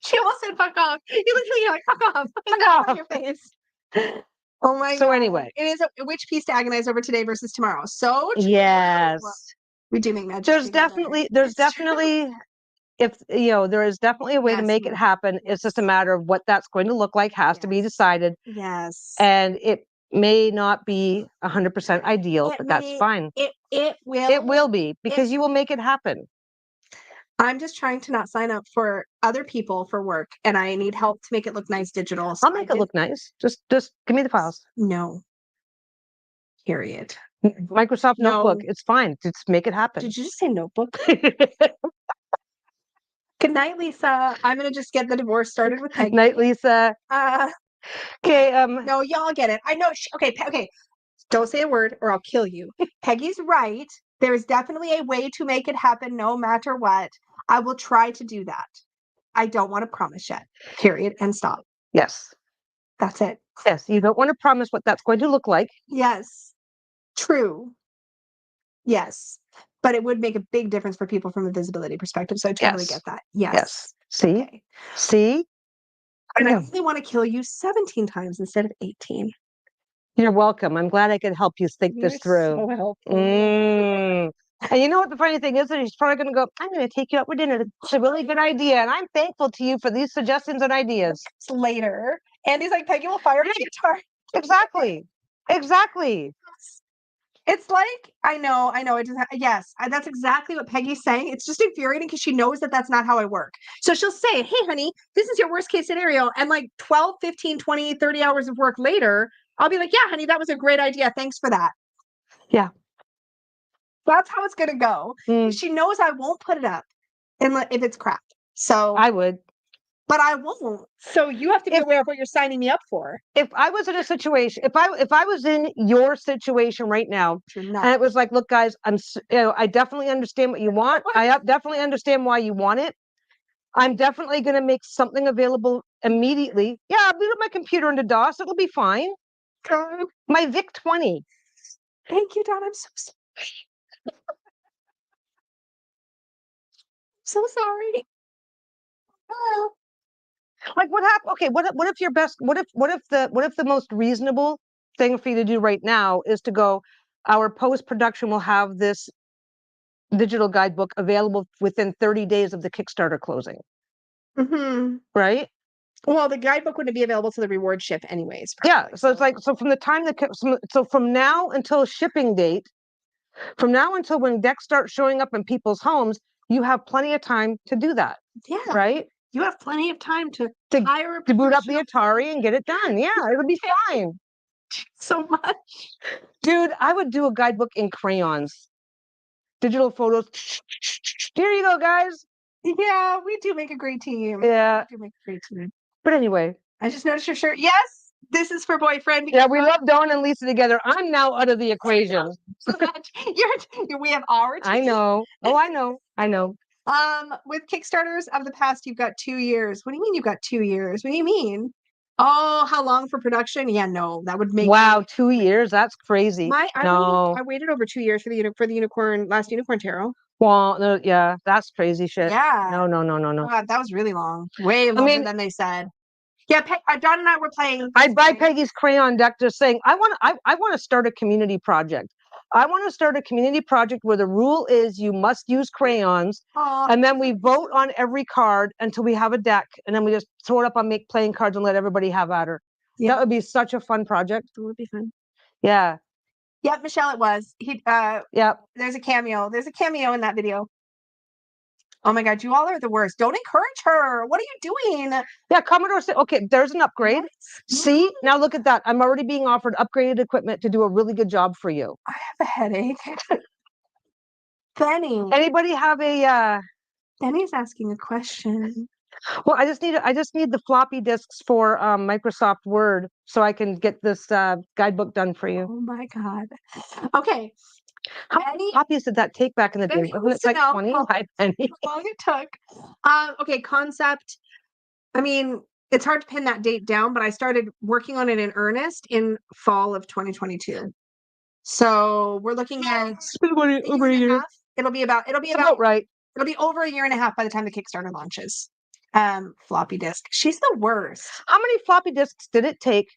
She almost said fuck off. You're like, fuck off. Fuck off your face. Oh my God. So anyway. It is which piece to agonize over today versus tomorrow. So true. Yes. We do make magic. There's definitely if there is definitely a way to make it happen. It's just a matter of what that's going to look like has to be decided. Yes. And it may not be 100% ideal, but that's fine. It will be because you will make it happen. I'm just trying to not sign up for other people for work, and I need help to make it look nice digital. So I'll make it look nice. Just give me the files. No. Period. Microsoft Notebook. It's fine. Just make it happen. Did you just say notebook? Good night, Lisa. I'm gonna just get the divorce started with Peggy. Night, Lisa. Okay. No, y'all get it. I know. Okay. Don't say a word, or I'll kill you. Peggy's right. There is definitely a way to make it happen, no matter what. I will try to do that. I don't want to promise yet. Period. And stop. Yes. That's it. Yes. You don't want to promise what that's going to look like. Yes. True. Yes. But it would make a big difference for people from a visibility perspective. So I totally get that. Yes. See? Okay. See? And I really want to kill you 17 times instead of 18. You're welcome. I'm glad I could help you think this through. So helpful. And you know what the funny thing is? That he's probably going to go, I'm going to take you out for dinner. It's a really good idea. And I'm thankful to you for these suggestions and ideas. Later. And he's like, Peggy will fire the guitar. Exactly. It's like, I know. It doesn't, yes, that's exactly what Peggy's saying. It's just infuriating because she knows that that's not how I work. So she'll say, hey, honey, this is your worst case scenario. And like 12, 15, 20, 30 hours of work later, I'll be like, yeah, honey, that was a great idea. Thanks for that. Yeah. That's how it's going to go. She knows I won't put it up if it's crap. So I would. But I won't. So you have to be aware of what you're signing me up for. If I was in a situation, if I was in your situation right now, and it was like, look, guys, I definitely understand what you want. I definitely understand why you want it. I'm definitely going to make something available immediately. Yeah, I'll boot up my computer into DOS. It'll be fine. God. My VIC 20. Thank you, Dawn. I'm so sorry. So sorry. Oh. Like what happened? Okay, what if your best? What if the most reasonable thing for you to do right now is to go? Our post production will have this digital guidebook available within 30 days of the Kickstarter closing. Mm-hmm. Right. Well, the guidebook wouldn't be available to the reward ship anyways. Probably, yeah. So it's like, so from the time from now until shipping date, from now until when decks start showing up in people's homes, you have plenty of time to do that. Yeah. Right. You have plenty of time to hire to boot up the Atari and get it done. Yeah, it'll be fine. So much. Dude, I would do a guidebook in crayons. Digital photos. Here you go, guys. Yeah, we do make a great team. Yeah. We do make a great team. But anyway. I just noticed your shirt. Yes, this is for boyfriend. Yeah, we love Dawn and Lisa together. I'm now out of the equation. So that we have our team. I know. Oh, I know. With Kickstarters of the past, you've got 2 years. What do you mean you've got 2 years? What do you mean? Oh, how long for production? Yeah, no, that would make 2 years. That's crazy. I waited over 2 years for the last unicorn tarot. Well, no, yeah, that's crazy shit. Yeah. No. God, that was really long. Way longer than they said. Yeah, Dawn and I were playing. I'd buy Peggy's crayon deck just saying, I want to start a community project. I want to start a community project where the rule is you must use crayons. And then we vote on every card until we have a deck. And then we just throw it up on playing cards and let everybody have at her. Yeah. That would be such a fun project. It would be fun. Yeah. Yeah, Michelle, it was. Yeah. There's a cameo. There's a cameo in that video. Oh my God, you all are the worst. Don't encourage her. What are you doing? Yeah, Commodore said, okay, there's an upgrade. What? See, now look at that. I'm already being offered upgraded equipment to do a really good job for you. I have a headache. Benny. Anybody have a Benny's asking a question. well, I just need the floppy disks for Microsoft Word so I can get this guidebook done for you. Oh my God. Okay. How many copies did that take back in the day? Wasn't it like 25 pennies? How long it took. Okay, concept. I mean, it's hard to pin that date down, but I started working on it in earnest in fall of 2022. So we're looking at Over a year. It'll be about right. It'll be over a year and a half by the time the Kickstarter launches. Floppy disk. She's the worst. How many floppy disks did it take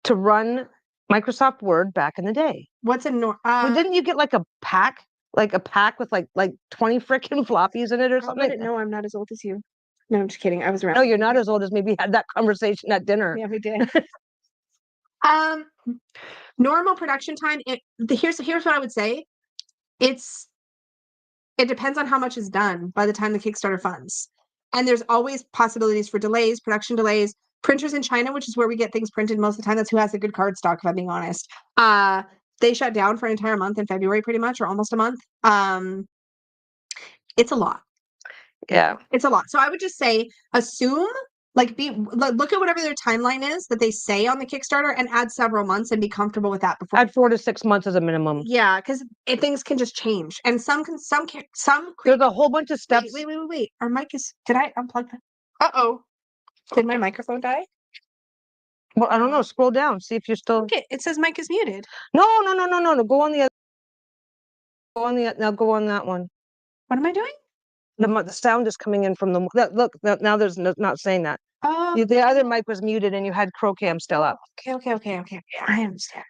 to run Microsoft Word back in the day? What's a didn't you get like a pack with like 20 freaking floppies in it or something? No, I'm not as old as you. No, I'm just kidding. I was around. No, you're not as old as me. We had that conversation at dinner. Yeah, we did. Normal production time. Here's what I would say. It depends on how much is done by the time the Kickstarter funds. And there's always possibilities for delays, production delays. Printers in China, which is where we get things printed most of the time. That's who has a good card stock, if I'm being honest. They shut down for an entire month in February, pretty much, or almost a month. It's a lot. Yeah. It's a lot. So I would just say, assume, look at whatever their timeline is that they say on the Kickstarter and add several months and be comfortable with that before. Add 4 to 6 months as a minimum. Yeah, because things can just change. And some. There's a whole bunch of steps. Wait. Our mic is, did I unplug that? Uh-oh. Did my microphone die? Well, I don't know. Scroll down. See if you're still. Okay, it says mic is muted. No. Go on the other. Now go on that one. What am I doing? The sound is coming in from the. Look, now there's not saying that. Oh. The other mic was muted and you had Crowcam still up. Okay. I understand.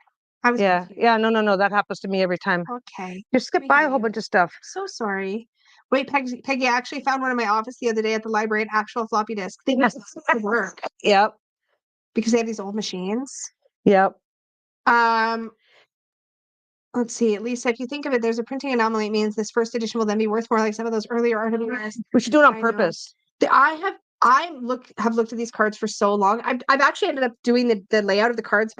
Yeah. No. That happens to me every time. Okay. You skip by a whole bunch of stuff. So sorry. Wait, Peggy, I actually found one in my office the other day at the library, an actual floppy disk. They must work. Yep. Because they have these old machines. Yep. Let's see. At least if you think of it, there's a printing anomaly. It means this first edition will then be worth more like some of those earlier RWS. We should do it on purpose. I have looked at these cards for so long. I've actually ended up doing the layout of the cards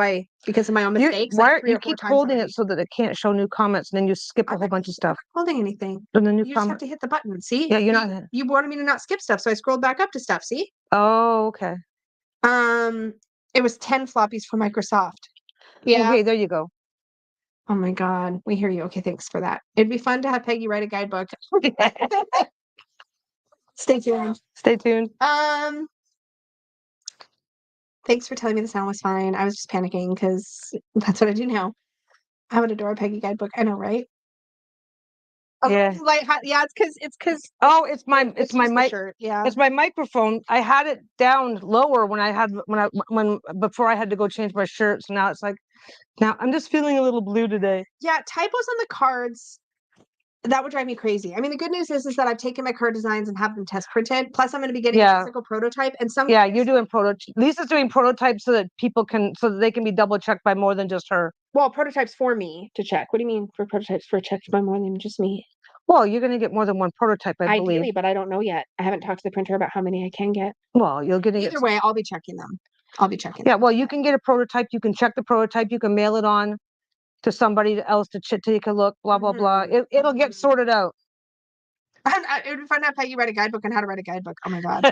because of my own mistakes. You keep holding it so that it can't show new comments, and then you skip a whole bunch of stuff. I'm not holding anything. And then you just have to hit the button. See? Yeah, you're not. You wanted me to not skip stuff, so I scrolled back up to stuff. See? Oh, okay. It was 10 floppies for Microsoft. Yeah. Okay, there you go. Oh my God, we hear you. Okay, thanks for that. It'd be fun to have Peggy write a guidebook. Stay tuned. Thanks for telling me the sound was fine. I was just panicking because that's what I do now. I would adore a Peggy guidebook. I know, right? Oh, yeah. It's because. Oh, it's my mic. Yeah. It's my microphone. I had it down lower before I had to go change my shirt. So now it's like, now I'm just feeling a little blue today. Yeah, typos on the cards. That would drive me crazy. I mean, the good news is that I've taken my card designs and have them test printed. Plus, I'm going to be getting a physical prototype and some. Yeah, you're doing prototype. Lisa's doing prototypes so that they can be double checked by more than just her. Well, prototypes for me to check. What do you mean for prototypes checked by more than just me? Well, you're going to get more than one prototype, I believe. Ideally, but I don't know yet. I haven't talked to the printer about how many I can get. Well, you're going to either way. I'll be checking them. Yeah, well, you can get a prototype. You can check the prototype. You can mail it on to somebody else to take a look. Blah blah blah. It'll get sorted out. It would be fun to have you write a guidebook on how to write a guidebook. Oh my God.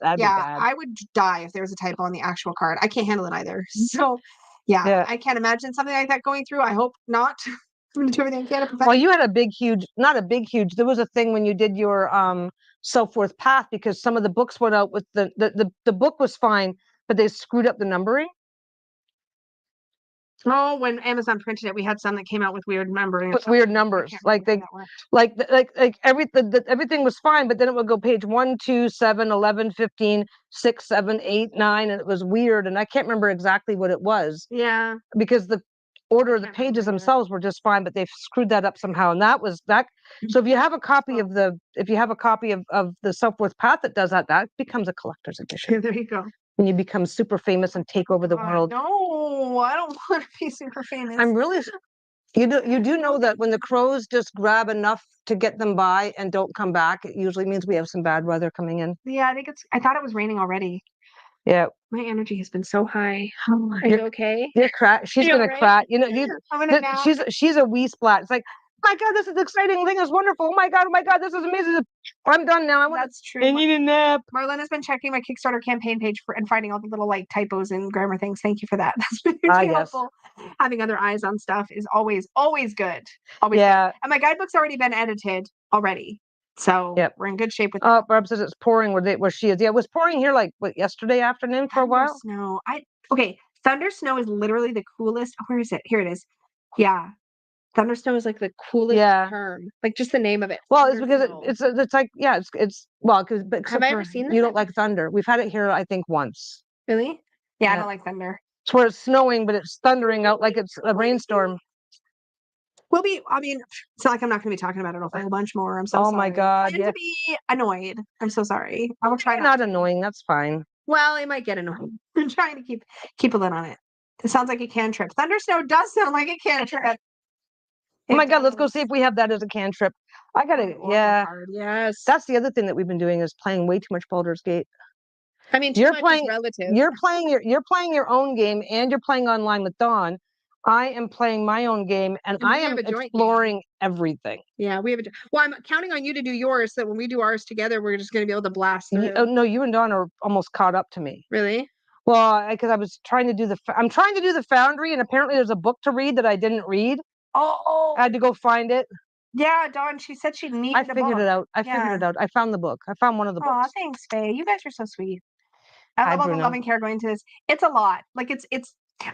I would die if there was a typo on the actual card. I can't handle it either. So yeah, I can't imagine something like that going through. I hope not. I'm gonna do everything I can to prevent. Well, you had not a big, huge. There was a thing when you did your self-worth path because some of the books went out with the book was fine, but they screwed up the numbering. Oh, when Amazon printed it, we had some that came out with weird numbering. With weird numbers, everything was fine, but then it would go page 1, 2, 7, 11, 15, 6, 7, 8, 9, and it was weird, and I can't remember exactly what it was. Yeah, because the order of the pages themselves were just fine, but they've screwed that up somehow, and that was that. So if you have a copy of the self-worth path that does that becomes a collector's edition. Yeah, there you go. When you become super famous and take over the world. No, I don't want to be super famous. I'm really. You do know that when the crows just grab enough to get them by and don't come back, it usually means we have some bad weather coming in. Yeah, I thought it was raining already. Yeah. My energy has been so high. Are you okay? She's You gonna alright? cry. You know, I'm gonna nap. she's a wee splat. It's like, oh my God, this is exciting. Thing is wonderful. Oh my God, this is amazing. I'm done now. That's true. I need a nap. Marlene has been checking my Kickstarter campaign page and finding all the little like typos and grammar things. Thank you for that. That's been hugely helpful. Having other eyes on stuff is always good. Always good. And my guidebook's already been edited already. So we're in good shape with that. Barb says it's pouring where she is. Yeah, it was pouring here like yesterday afternoon for a while. Snow. Thunder snow is literally the coolest. Oh, where is it? Here it is. Yeah. Thunder snow is like the coolest term. Like just the name of it. Well, it's because it's like it's well because have I ever seen that? You don't like thunder. We've had it here I think once. Really? Yeah, I don't like thunder. It's where it's snowing, but it's thundering out like it's a rainstorm. It's not like I'm not going to be talking about it a whole bunch more. I'm so sorry. Oh my God. I plan to be annoyed. I'm so sorry. I will try not annoying. That's fine. Well, it might get annoying. I'm trying to keep a lid on it. It sounds like a cantrip. Thunder snow does sound like a cantrip. Oh my God, let's go see if we have that as a cantrip. I gotta, yes. That's the other thing that we've been doing is playing way too much Baldur's Gate. I mean, you're playing relative. You're playing your own game, and you're playing online with Dawn. I am playing my own game, and I am exploring everything. Yeah, we have well, I'm counting on you to do yours, so that when we do ours together, we're just going to be able to blast through. No, you and Dawn are almost caught up to me. Really? Well, because I was trying to do I'm trying to do the Foundry, and apparently there's a book to read that I didn't read. Oh. I had to go find it. Yeah, Dawn, she said she needed I figured it out. I found the book. I found one of the books. Oh, thanks, Faye. You guys are so sweet. I love all the loving care going to this. It's a lot. Like it's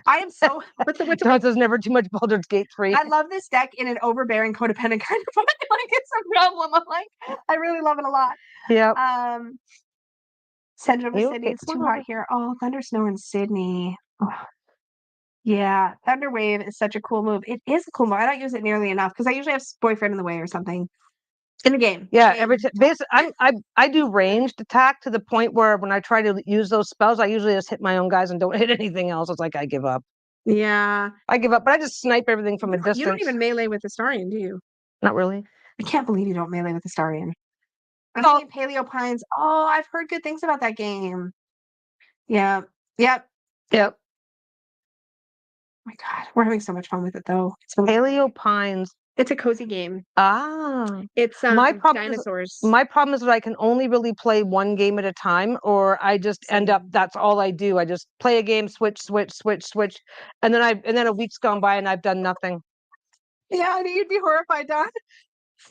I am so there's never too much Baldur's Gate 3. I love this deck in an overbearing codependent kind of way. Like it's a problem. I'm like, I really love it a lot. Yeah. Central of Sydney, it's too hot here. Oh, thunder snow in Sydney. Oh. Yeah, Thunder Wave is such a cool move. It is a cool move. I don't use it nearly enough because I usually have boyfriend in the way or something in the game. Yeah, every basically, I do ranged attack to the point where when I try to use those spells, I usually just hit my own guys and don't hit anything else. It's like I give up. Yeah, I give up, but I just snipe everything from a distance. You don't even melee with Astarion, do you? Not really. I can't believe you don't melee with Astarion. I'm seeing Paleo Pines. Oh, I've heard good things about that game. Yeah. Yep. Oh my God, we're having so much fun with it though. Paleo Pines. It's a cozy game. It's dinosaurs. My problem is that I can only really play one game at a time, or I just end up. That's all I do. I just play a game, switch, and then a week's gone by and I've done nothing. Yeah, I knew you'd be horrified, Don.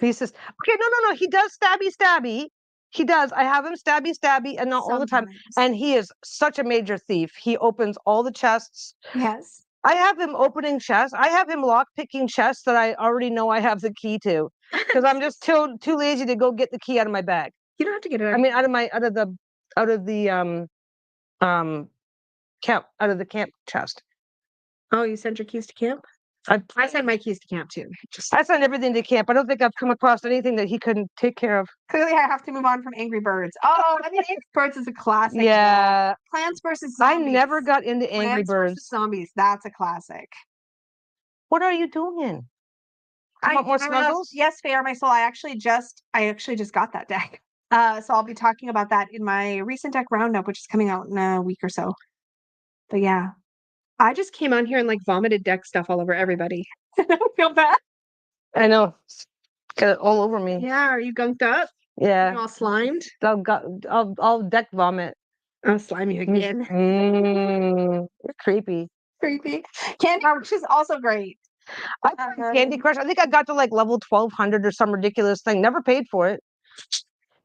He says, "Okay, no. He does stabby. He does. I have him stabby, and not all the time. And he is such a major thief. He opens all the chests. Yes." I have him opening chests. I have him lock picking chests that I already know I have the key to, because I'm just too lazy to go get the key out of my bag. You don't have to get it. I mean, out of the camp chest. Oh, you sent your keys to camp? I send my keys to camp too. I send everything to camp. I don't think I've come across anything that he couldn't take care of. Clearly, I have to move on from Angry Birds. Oh, I mean, Angry Birds is a classic. Yeah. Plants vs. Zombies. I never got into Angry Birds. Plants vs. Zombies. That's a classic. What are you doing? I want more snuggles? Yes, Faye, my soul. I actually just got that deck. So I'll be talking about that in my recent deck roundup, which is coming out in a week or so. But yeah. I just came on here and like vomited deck stuff all over everybody. I don't feel bad. I know. Got it all over me. Yeah, are you gunked up? Yeah. You all slimed? I'll deck vomit. I'll slime you again. You're creepy. Creepy. Candy Crush is also great. I played Candy Crush. I think I got to like level 1200 or some ridiculous thing. Never paid for it.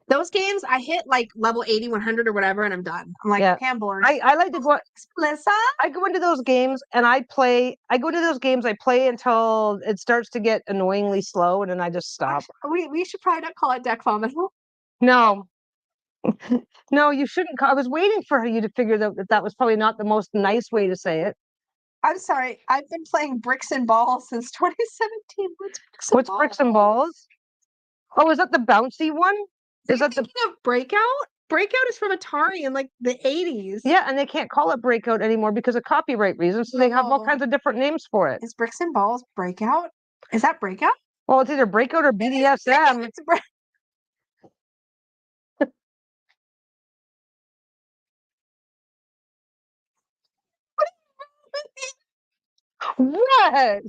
Those games, I hit like level 80, 100 or whatever, and I'm done. I'm like, okay, I'm bored. I like to go. Melissa? I go into those games and I play until it starts to get annoyingly slow, and then I just stop. We should probably not call it deck vomit. No. No, you shouldn't. I was waiting for you to figure out that was probably not the most nice way to say it. I'm sorry. I've been playing Bricks and Balls since 2017. What's Bricks and Balls? Oh, is that the bouncy one? Is that thinking of Breakout? Breakout is from Atari in like the 80s. Yeah, and they can't call it Breakout anymore because of copyright reasons. So they have all kinds of different names for it. Is Bricks and Balls Breakout? Is that Breakout? Well, it's either Breakout or BDSM. It's What?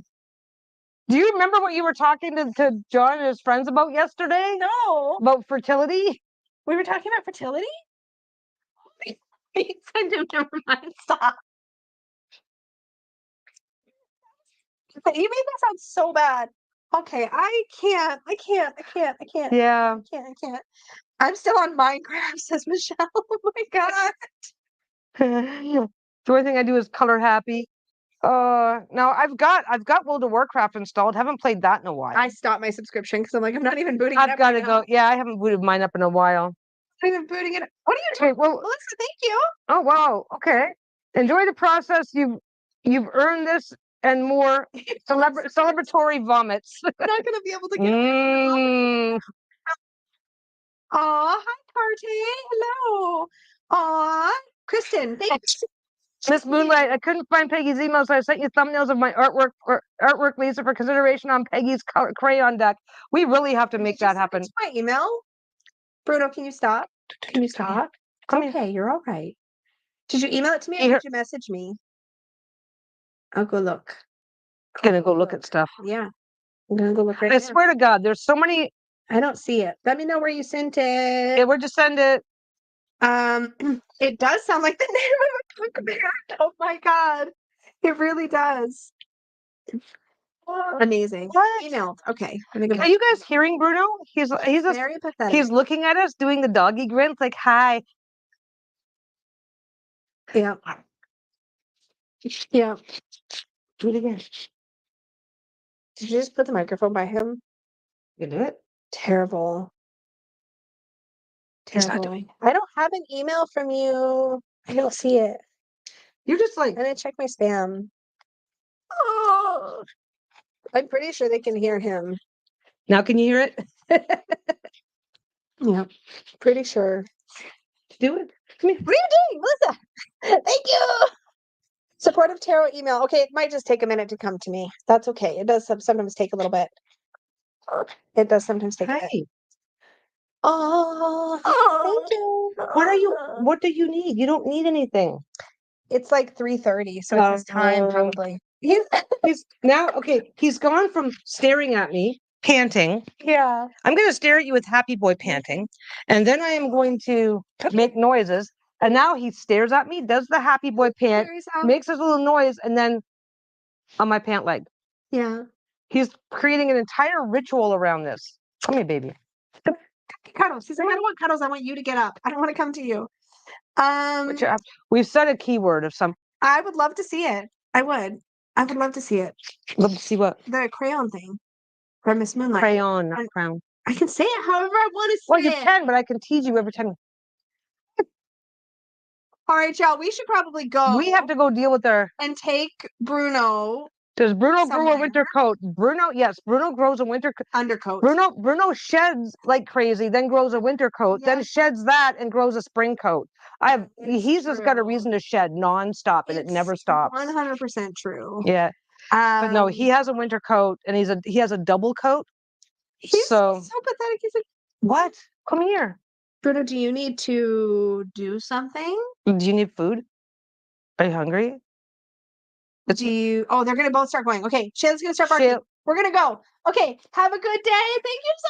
Do you remember what you were talking to John and his friends about yesterday? No. About fertility? We were talking about fertility? Never mind. Stop. You made that sound so bad. Okay, I can't. Yeah. I can't. I'm still on Minecraft, says Michelle. Oh my god. The only thing I do is color happy. Now I've got World of Warcraft installed. Haven't played that in a while. I stopped my subscription because I'm like, I'm not even booting it I've up. got to go. Yeah, I haven't booted mine up in a while. I'm not even booting it up. What are you doing? Well, Melissa, thank you. Oh wow. Okay. Enjoy the process. You've earned this and more. Celebratory vomits. I'm not gonna be able to get Mm. Aw, hi Party. Hello. Aw, Kristen, thanks. Miss Moonlight, I couldn't find Peggy's email, so I sent you thumbnails of my artwork, Lisa, for consideration on Peggy's crayon deck. We really have to make that happen. My email. Bruno, can you stop? Can you stop? Come okay, you're all right. Did you email it to me or did you message me? I'll go look. I'm gonna go look at stuff. Yeah. I'm gonna go look right I now. swear to God, there's so many. I don't see it. Let me know where you sent it. Yeah, where'd you send it? It does sound like the name of a book band. Oh my god. It really does. Amazing. What? Emailed. Okay. Are you guys hearing Bruno? He's very pathetic. He's looking at us doing the doggy grin, like hi. Yeah. Yeah. Do it again. Did you just put the microphone by him? You do it? Terrible. Terrible. I don't have an email from you. I don't see it. You're just like. I'm gonna check my spam. Oh, I'm pretty sure they can hear him. Now can you hear it? Yeah. Pretty sure. Do it. Come here. What are you doing, Melissa? Thank you. Supportive tarot email. Okay, it might just take a minute to come to me. That's okay. It does sometimes take a little bit. It does sometimes take a bit. Oh, thank you. What do you need? You don't need anything. It's like 3:30, so it's his time probably. He's now okay. He's gone from staring at me, panting. Yeah. I'm going to stare at you with happy boy panting, and then I am going to make noises. And now he stares at me, does the happy boy pant, makes his little noise, and then on my pant leg. Yeah. He's creating an entire ritual around this. Come here, baby. Cuddles. He's like, I don't want cuddles. I want you to get up. I don't want to come to you. We've said a keyword of some. I would love to see it. I would love to see it. Love to see what? The crayon thing from Miss Moonlight. Crayon, not crown. I can say it however I want to say it. Well, you can, but I can tease you every time. All right, y'all. We should probably go. We have to go deal with and take Bruno. Does Bruno grow a winter coat? Yes, Bruno grows a winter undercoat. Bruno sheds like crazy, then grows a winter coat, then sheds that and grows a spring coat. He's just got a reason to shed nonstop, and it never stops. 100% true. Yeah, but no, he has a winter coat, and he has a double coat. He's so pathetic. He's like, what? Come here, Bruno. Do you need to do something? Do you need food? Are you hungry? They're gonna both start going. Okay, Shayla's gonna start barking. We're gonna go. Okay, have a good day. Thank you so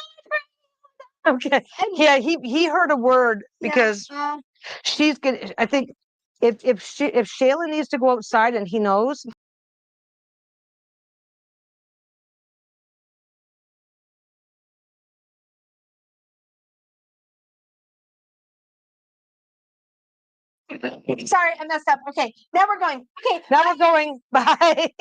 much. Okay. Yeah, he heard a word because she's gonna. I think if Shayla needs to go outside and he knows. Sorry, I messed up. Okay, now we're going. Okay, now we're going. Bye.